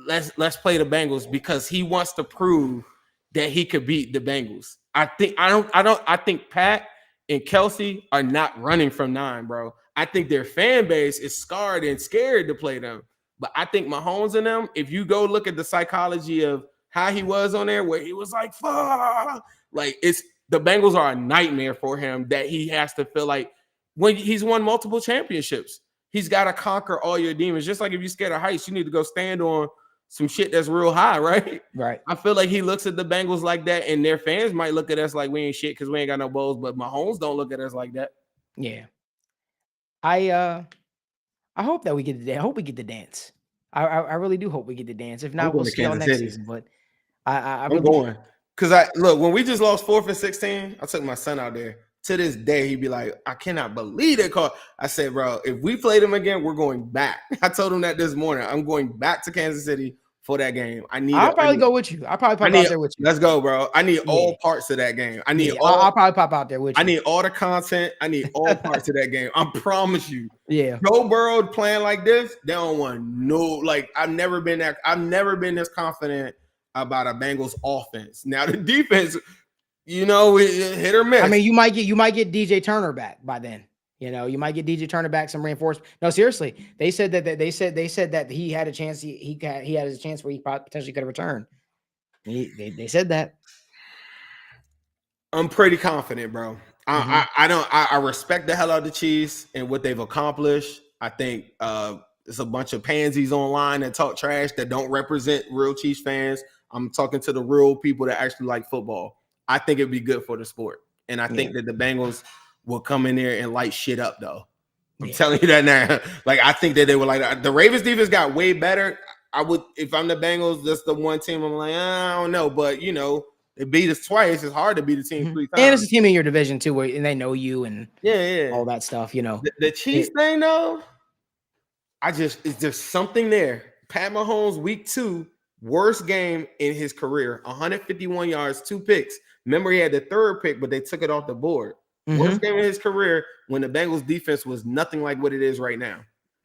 Let's play the Bengals because he wants to prove that he could beat the Bengals. I think Pat and Kelsey are not running from 9, bro. I think their fan base is scarred and scared to play them. But I think Mahomes and them, if you go look at the psychology of how he was on there, where he was like, fuck, like the Bengals are a nightmare for him that he has to feel like when he's won multiple championships. He's got to conquer all your demons. Just like if you're scared of heights, you need to go stand on some shit that's real high, right? Right. I feel like he looks at the Bengals like that, and their fans might look at us like we ain't shit because we ain't got no bowls, but Mahomes don't look at us like that. Yeah. I hope that we get the dance. I hope we get the dance. I really do hope we get the dance. If not, we'll see y'all next season. But I'm really going. Because look, when we just lost 4th and 16, I took my son out there. To this day, he'd be like, I cannot believe that call. I said, bro, if we play them again, we're going back. I told him that this morning. I'm going back to Kansas City for that game. I'll probably go with you. I'll probably pop out there with you. Let's go, bro. I need all parts of that game. I'll probably pop out there with you. I need all the content. I need all parts of that game. I promise you. Yeah. Joe Burrow playing like this, they don't want I've never been this confident about a Bengals offense. Now the defense, hit or miss. I mean, you might get DJ Turner back by then. You might get DJ Turner back, some reinforcement. No, seriously, they said that he had a chance. He had his chance where he potentially could have returned. They said that. I'm pretty confident, bro. I respect the hell out of the Chiefs and what they've accomplished. I think there's a bunch of pansies online that talk trash that don't represent real Chiefs fans. I'm talking to the real people that actually like football. I think it'd be good for the sport. And I think that the Bengals will come in there and light shit up, though. I'm telling you that now. Like, I think that they were like, the Ravens defense got way better. I would, if I'm the Bengals, that's the one team I'm like, I don't know. But, they beat us twice. It's hard to beat a team 3 times. And it's a team in your division, too, and they know you and all that stuff, The Chiefs thing, though, it's just something there. Pat Mahomes, week 2, worst game in his career. 151 yards, 2 picks. Remember, he had the 3rd pick, but they took it off the board. Worst game in his career when the Bengals defense was nothing like what it is right now.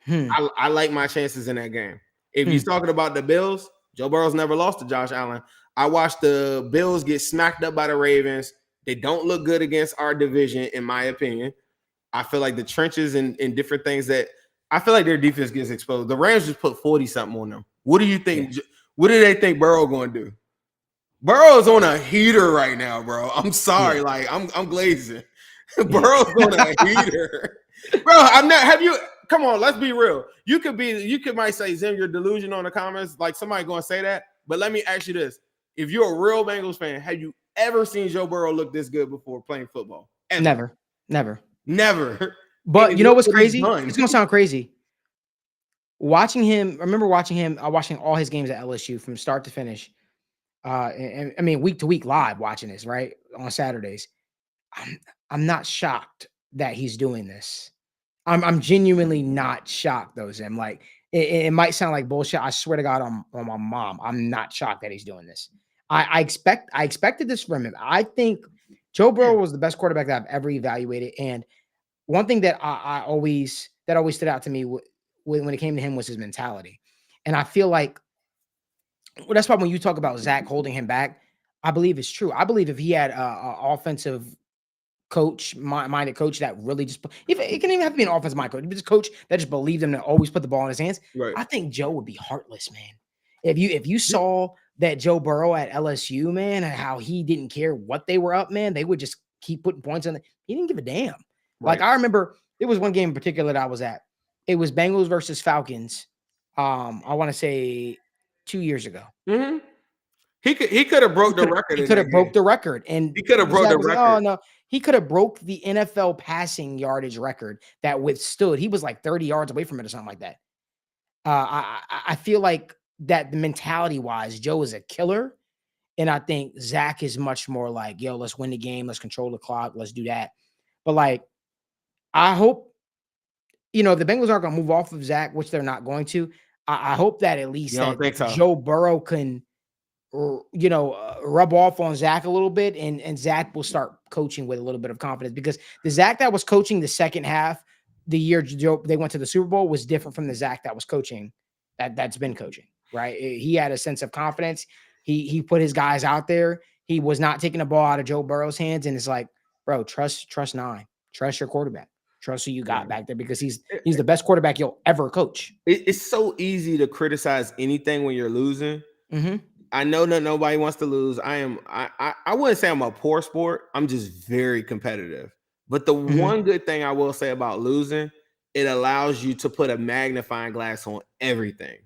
I like my chances in that game. If he's talking about the Bills, Joe Burrow's never lost to Josh Allen. I watched the Bills get smacked up by the Ravens. They don't look good against our division, in my opinion. I feel like the trenches and different things that I feel like their defense gets exposed. The Rams just put 40-something on them. What do you think? Yeah. What do they think Burrow going to do? Burrow's on a heater right now, bro. I'm sorry. Yeah. Like, I'm glazing. Burrow's on a heater. Bro, come on, let's be real. You might say, Zim, you're delusional in the comments. Like, somebody going to say that. But let me ask you this. If you're a real Bengals fan, have you ever seen Joe Burrow look this good before playing football? Ever. Never. But you know what's crazy? It's going to sound crazy. Watching all his games at LSU from start to finish. And I mean, week to week live watching this, right? On Saturdays. I'm not shocked that he's doing this. I'm genuinely not shocked, though, Zim. Like, it might sound like bullshit. I swear to God on my mom, I'm not shocked that he's doing this. I expected this from him. I think Joe Burrow was the best quarterback that I've ever evaluated. And one thing that I always stood out to me when it came to him was his mentality. And I feel like that's why when you talk about Zach holding him back, I believe it's true. I believe if he had a offensive minded coach that really just if it can even have to be an offensive minded coach, but just coach that just believed him to always put the ball in his hands. Right. I think Joe would be heartless, man. If you saw that Joe Burrow at LSU, man, and how he didn't care what they were up, man, they would just keep putting points on it. He didn't give a damn. Like I remember there was one game in particular that I was at. It was Bengals versus Falcons. I want to say 2 years ago. Mm-hmm. He could have broke the record. He could have broke the record, and he could have broke the record. Oh no, he could have broke the NFL passing yardage record that withstood. He was like 30 yards away from it or something like that. I feel like that mentality wise, Joe is a killer, and I think Zach is much more like, yo, let's win the game, let's control the clock, let's do that. But like, I hope if the Bengals aren't going to move off of Zach, which they're not going to. I hope that at least Joe Burrow can, rub off on Zach a little bit, and Zach will start coaching with a little bit of confidence, because the Zach that was coaching the second half, the year they went to the Super Bowl, was different from the Zach that was coaching that's been coaching, right? He had a sense of confidence. He put his guys out there. He was not taking the ball out of Joe Burrow's hands. And it's like, bro, trust 9, trust your quarterback, trust who you got back there, because he's the best quarterback you'll ever coach. It's so easy to criticize anything when you're losing. Mm-hmm. I know that nobody wants to lose. I wouldn't say I'm a poor sport. I'm just very competitive. But the one good thing I will say about losing, it allows you to put a magnifying glass on everything.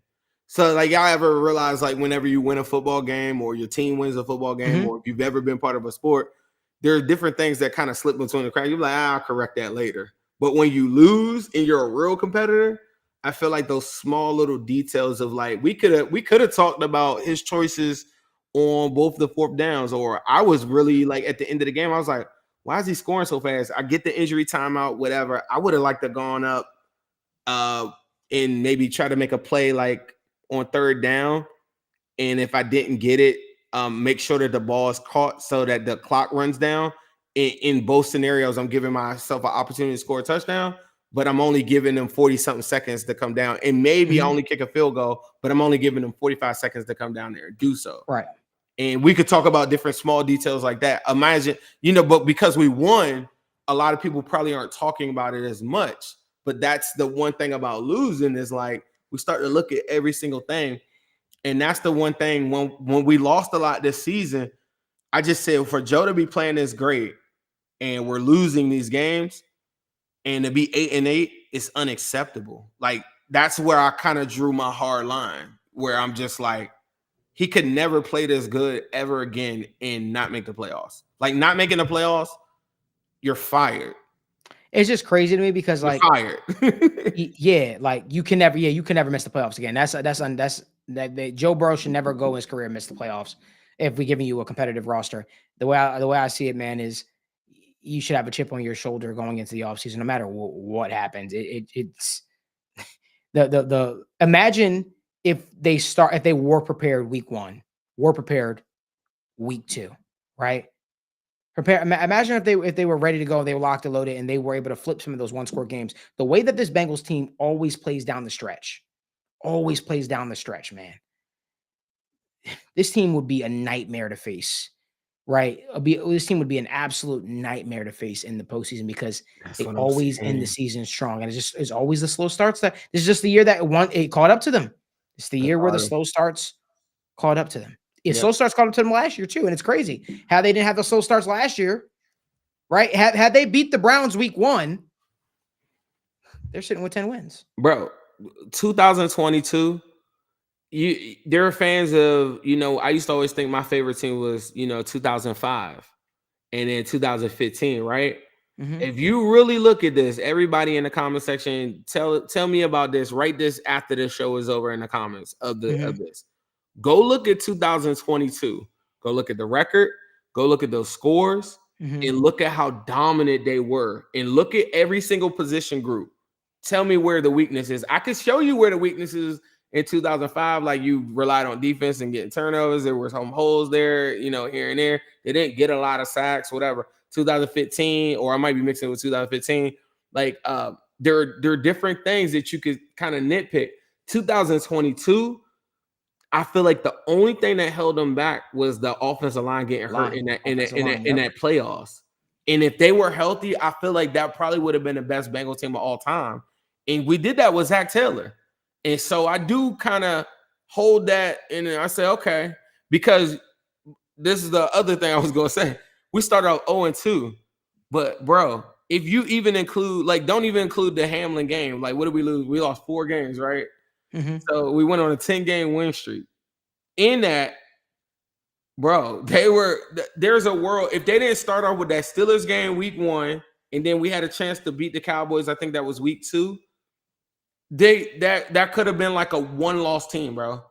So like, y'all ever realize, like, whenever you win a football game or your team wins a football game, or if you've ever been part of a sport, there are different things that kind of slip between the cracks. You're like, I'll correct that later. But when you lose and you're a real competitor, I feel like those small little details of, like, we could have talked about his choices on both the fourth downs, or I was really like, at the end of the game, I was like, why is he scoring so fast? I get the injury timeout, whatever. I would have liked to gone up and maybe try to make a play like on third down. And if I didn't get it, make sure that the ball is caught so that the clock runs down. In both scenarios, I'm giving myself an opportunity to score a touchdown, but I'm only giving them 40-something seconds to come down. And maybe I only kick a field goal, but I'm only giving them 45 seconds to come down there and do so. Right. And we could talk about different small details like that. Imagine, but because we won, a lot of people probably aren't talking about it as much. But that's the one thing about losing, is like, we start to look at every single thing. And that's the one thing when we lost a lot this season, I just said, for Joe to be playing this great and we're losing these games, and to be 8-8 is unacceptable. Like, that's where I kind of drew my hard line, where I'm just like, he could never play this good ever again and not make the playoffs. Like, not making the playoffs, you're fired. It's just crazy to me, because you're like, fired. like you can never miss the playoffs again. That Joe Burrow should never go in his career and miss the playoffs if we're giving you a competitive roster. The way I see it, man, is you should have a chip on your shoulder going into the offseason, no matter what happens. It's the imagine if they were prepared week 1, were prepared week 2, right? Imagine if they were ready to go, they were locked and loaded, and they were able to flip some of those one-score games. The way that this Bengals team always plays down the stretch, man. This team would be a nightmare to face, right? This team would be an absolute nightmare to face in the postseason, because they always end the season strong, and it's always the slow starts. This is just the year that it caught up to them. It's the year where the slow starts caught up to them. Slow starts caught up to them last year too, and it's crazy how they didn't have the slow starts last year, right? Had they beat the Browns week 1, they're sitting with 10 wins. Bro, 2022, there are fans of, I used to always think my favorite team was, 2005 and then 2015, right? Mm-hmm. If you really look at this, everybody in the comment section, tell me about this. Write this after the show is over in the comments of this. Go look at 2022. Go look at the record. Go look at those scores, and look at how dominant they were. And look at every single position group. Tell me where the weakness is. I can show you where the weakness is in 2005. Like, you relied on defense and getting turnovers. There were some holes there, here and there. They didn't get a lot of sacks, whatever. 2015, or I might be mixing it with 2015. Like, there are different things that you could kind of nitpick. 2022, I feel like the only thing that held them back was the offensive line getting hurt in that playoffs. And if they were healthy, I feel like that probably would have been the best Bengals team of all time. And we did that with Zach Taylor. And so I do kind of hold that, and I say, okay, because this is the other thing I was going to say. We started out 0-2, but bro, if you even include, like, don't even include the Hamlin game. Like, what did we lose? We lost 4 games, right? Mm-hmm. So we went on a 10-game win streak. In that, bro, there's a world. If they didn't start off with that Steelers game week 1, and then we had a chance to beat the Cowboys, I think that was week 2. That could have been like a 1-loss team, bro.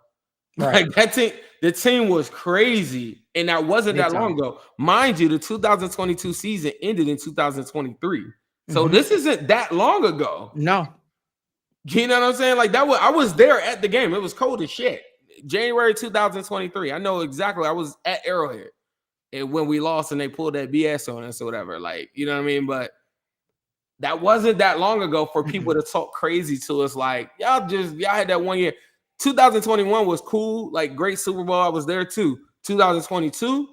Right. Like that team, the team was crazy, and that wasn't that long ago. Mind you, the 2022 season ended in 2023, so this isn't that long ago. No, you know what I'm saying? Like I was there at the game. It was cold as shit. January 2023. I know exactly. I was at Arrowhead, and when we lost and they pulled that BS on us or whatever. Like, you know what I mean? But that wasn't that long ago for people to talk crazy to us. Like, y'all had that 1 year. 2021 was cool, like great Super Bowl. I was there too. 2022,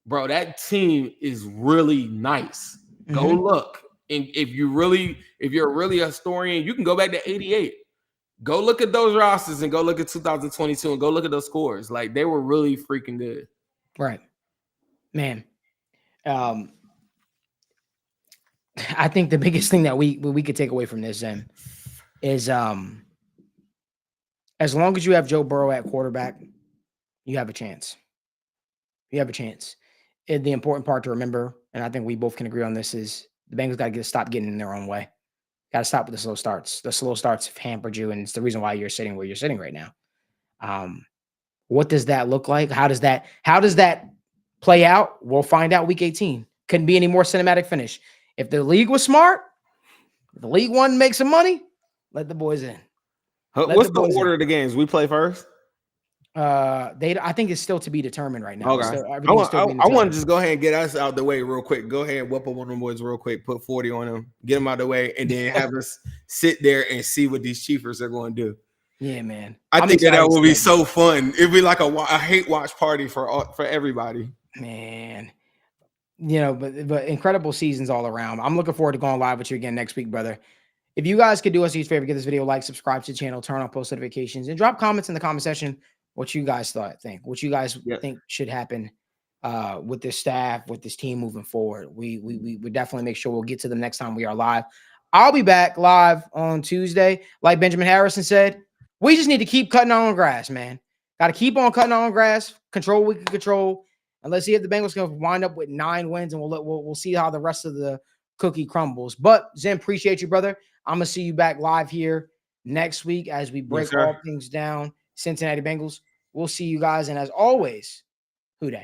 bro, that team is really nice. Go look. And if you're really a historian, you can go back to 88. Go look at those rosters and go look at 2022 and go look at those scores. Like, they were really freaking good. Right. Man. I think the biggest thing that we could take away from this then is as long as you have Joe Burrow at quarterback, you have a chance. You have a chance. And the important part to remember, and I think we both can agree on this, is the Bengals got to stop getting in their own way. Got to stop with the slow starts. The slow starts have hampered you, and it's the reason why you're sitting where you're sitting right now. What does that look like? How does that play out? We'll find out week 18. Couldn't be any more cinematic finish. If the league was smart, if the league wanted to make some money, let the boys in. What's the order of the games? We play first? I think it's still to be determined right now. Okay. I want to just go ahead and get us out the way real quick. Go ahead and whip up one of them boys real quick, put 40 on them, get them out the way, and then have us sit there and see what these Chiefers are going to do. Yeah, man. I think that will be so fun. It'd be like a hate watch party for everybody. Man. You know, but incredible seasons all around. I'm looking forward to going live with you again next week, brother. If you guys could do us a favor, give this video a like, subscribe to the channel, turn on post notifications, and drop comments in the comment section what you guys think think should happen with this staff, with this team moving forward. We definitely make sure we'll get to them next time we are live. I'll be back live on Tuesday. Like Benjamin Harrison said, we just need to keep cutting on grass, man. Got to keep on cutting on grass, control what we can control, and let's see if the Bengals can wind up with 9 wins, and we'll see how the rest of the cookie crumbles. But Zen, appreciate you, brother. I'm gonna see you back live here next week as we break all things down. Cincinnati Bengals. We'll see you guys, and as always, Who Dat?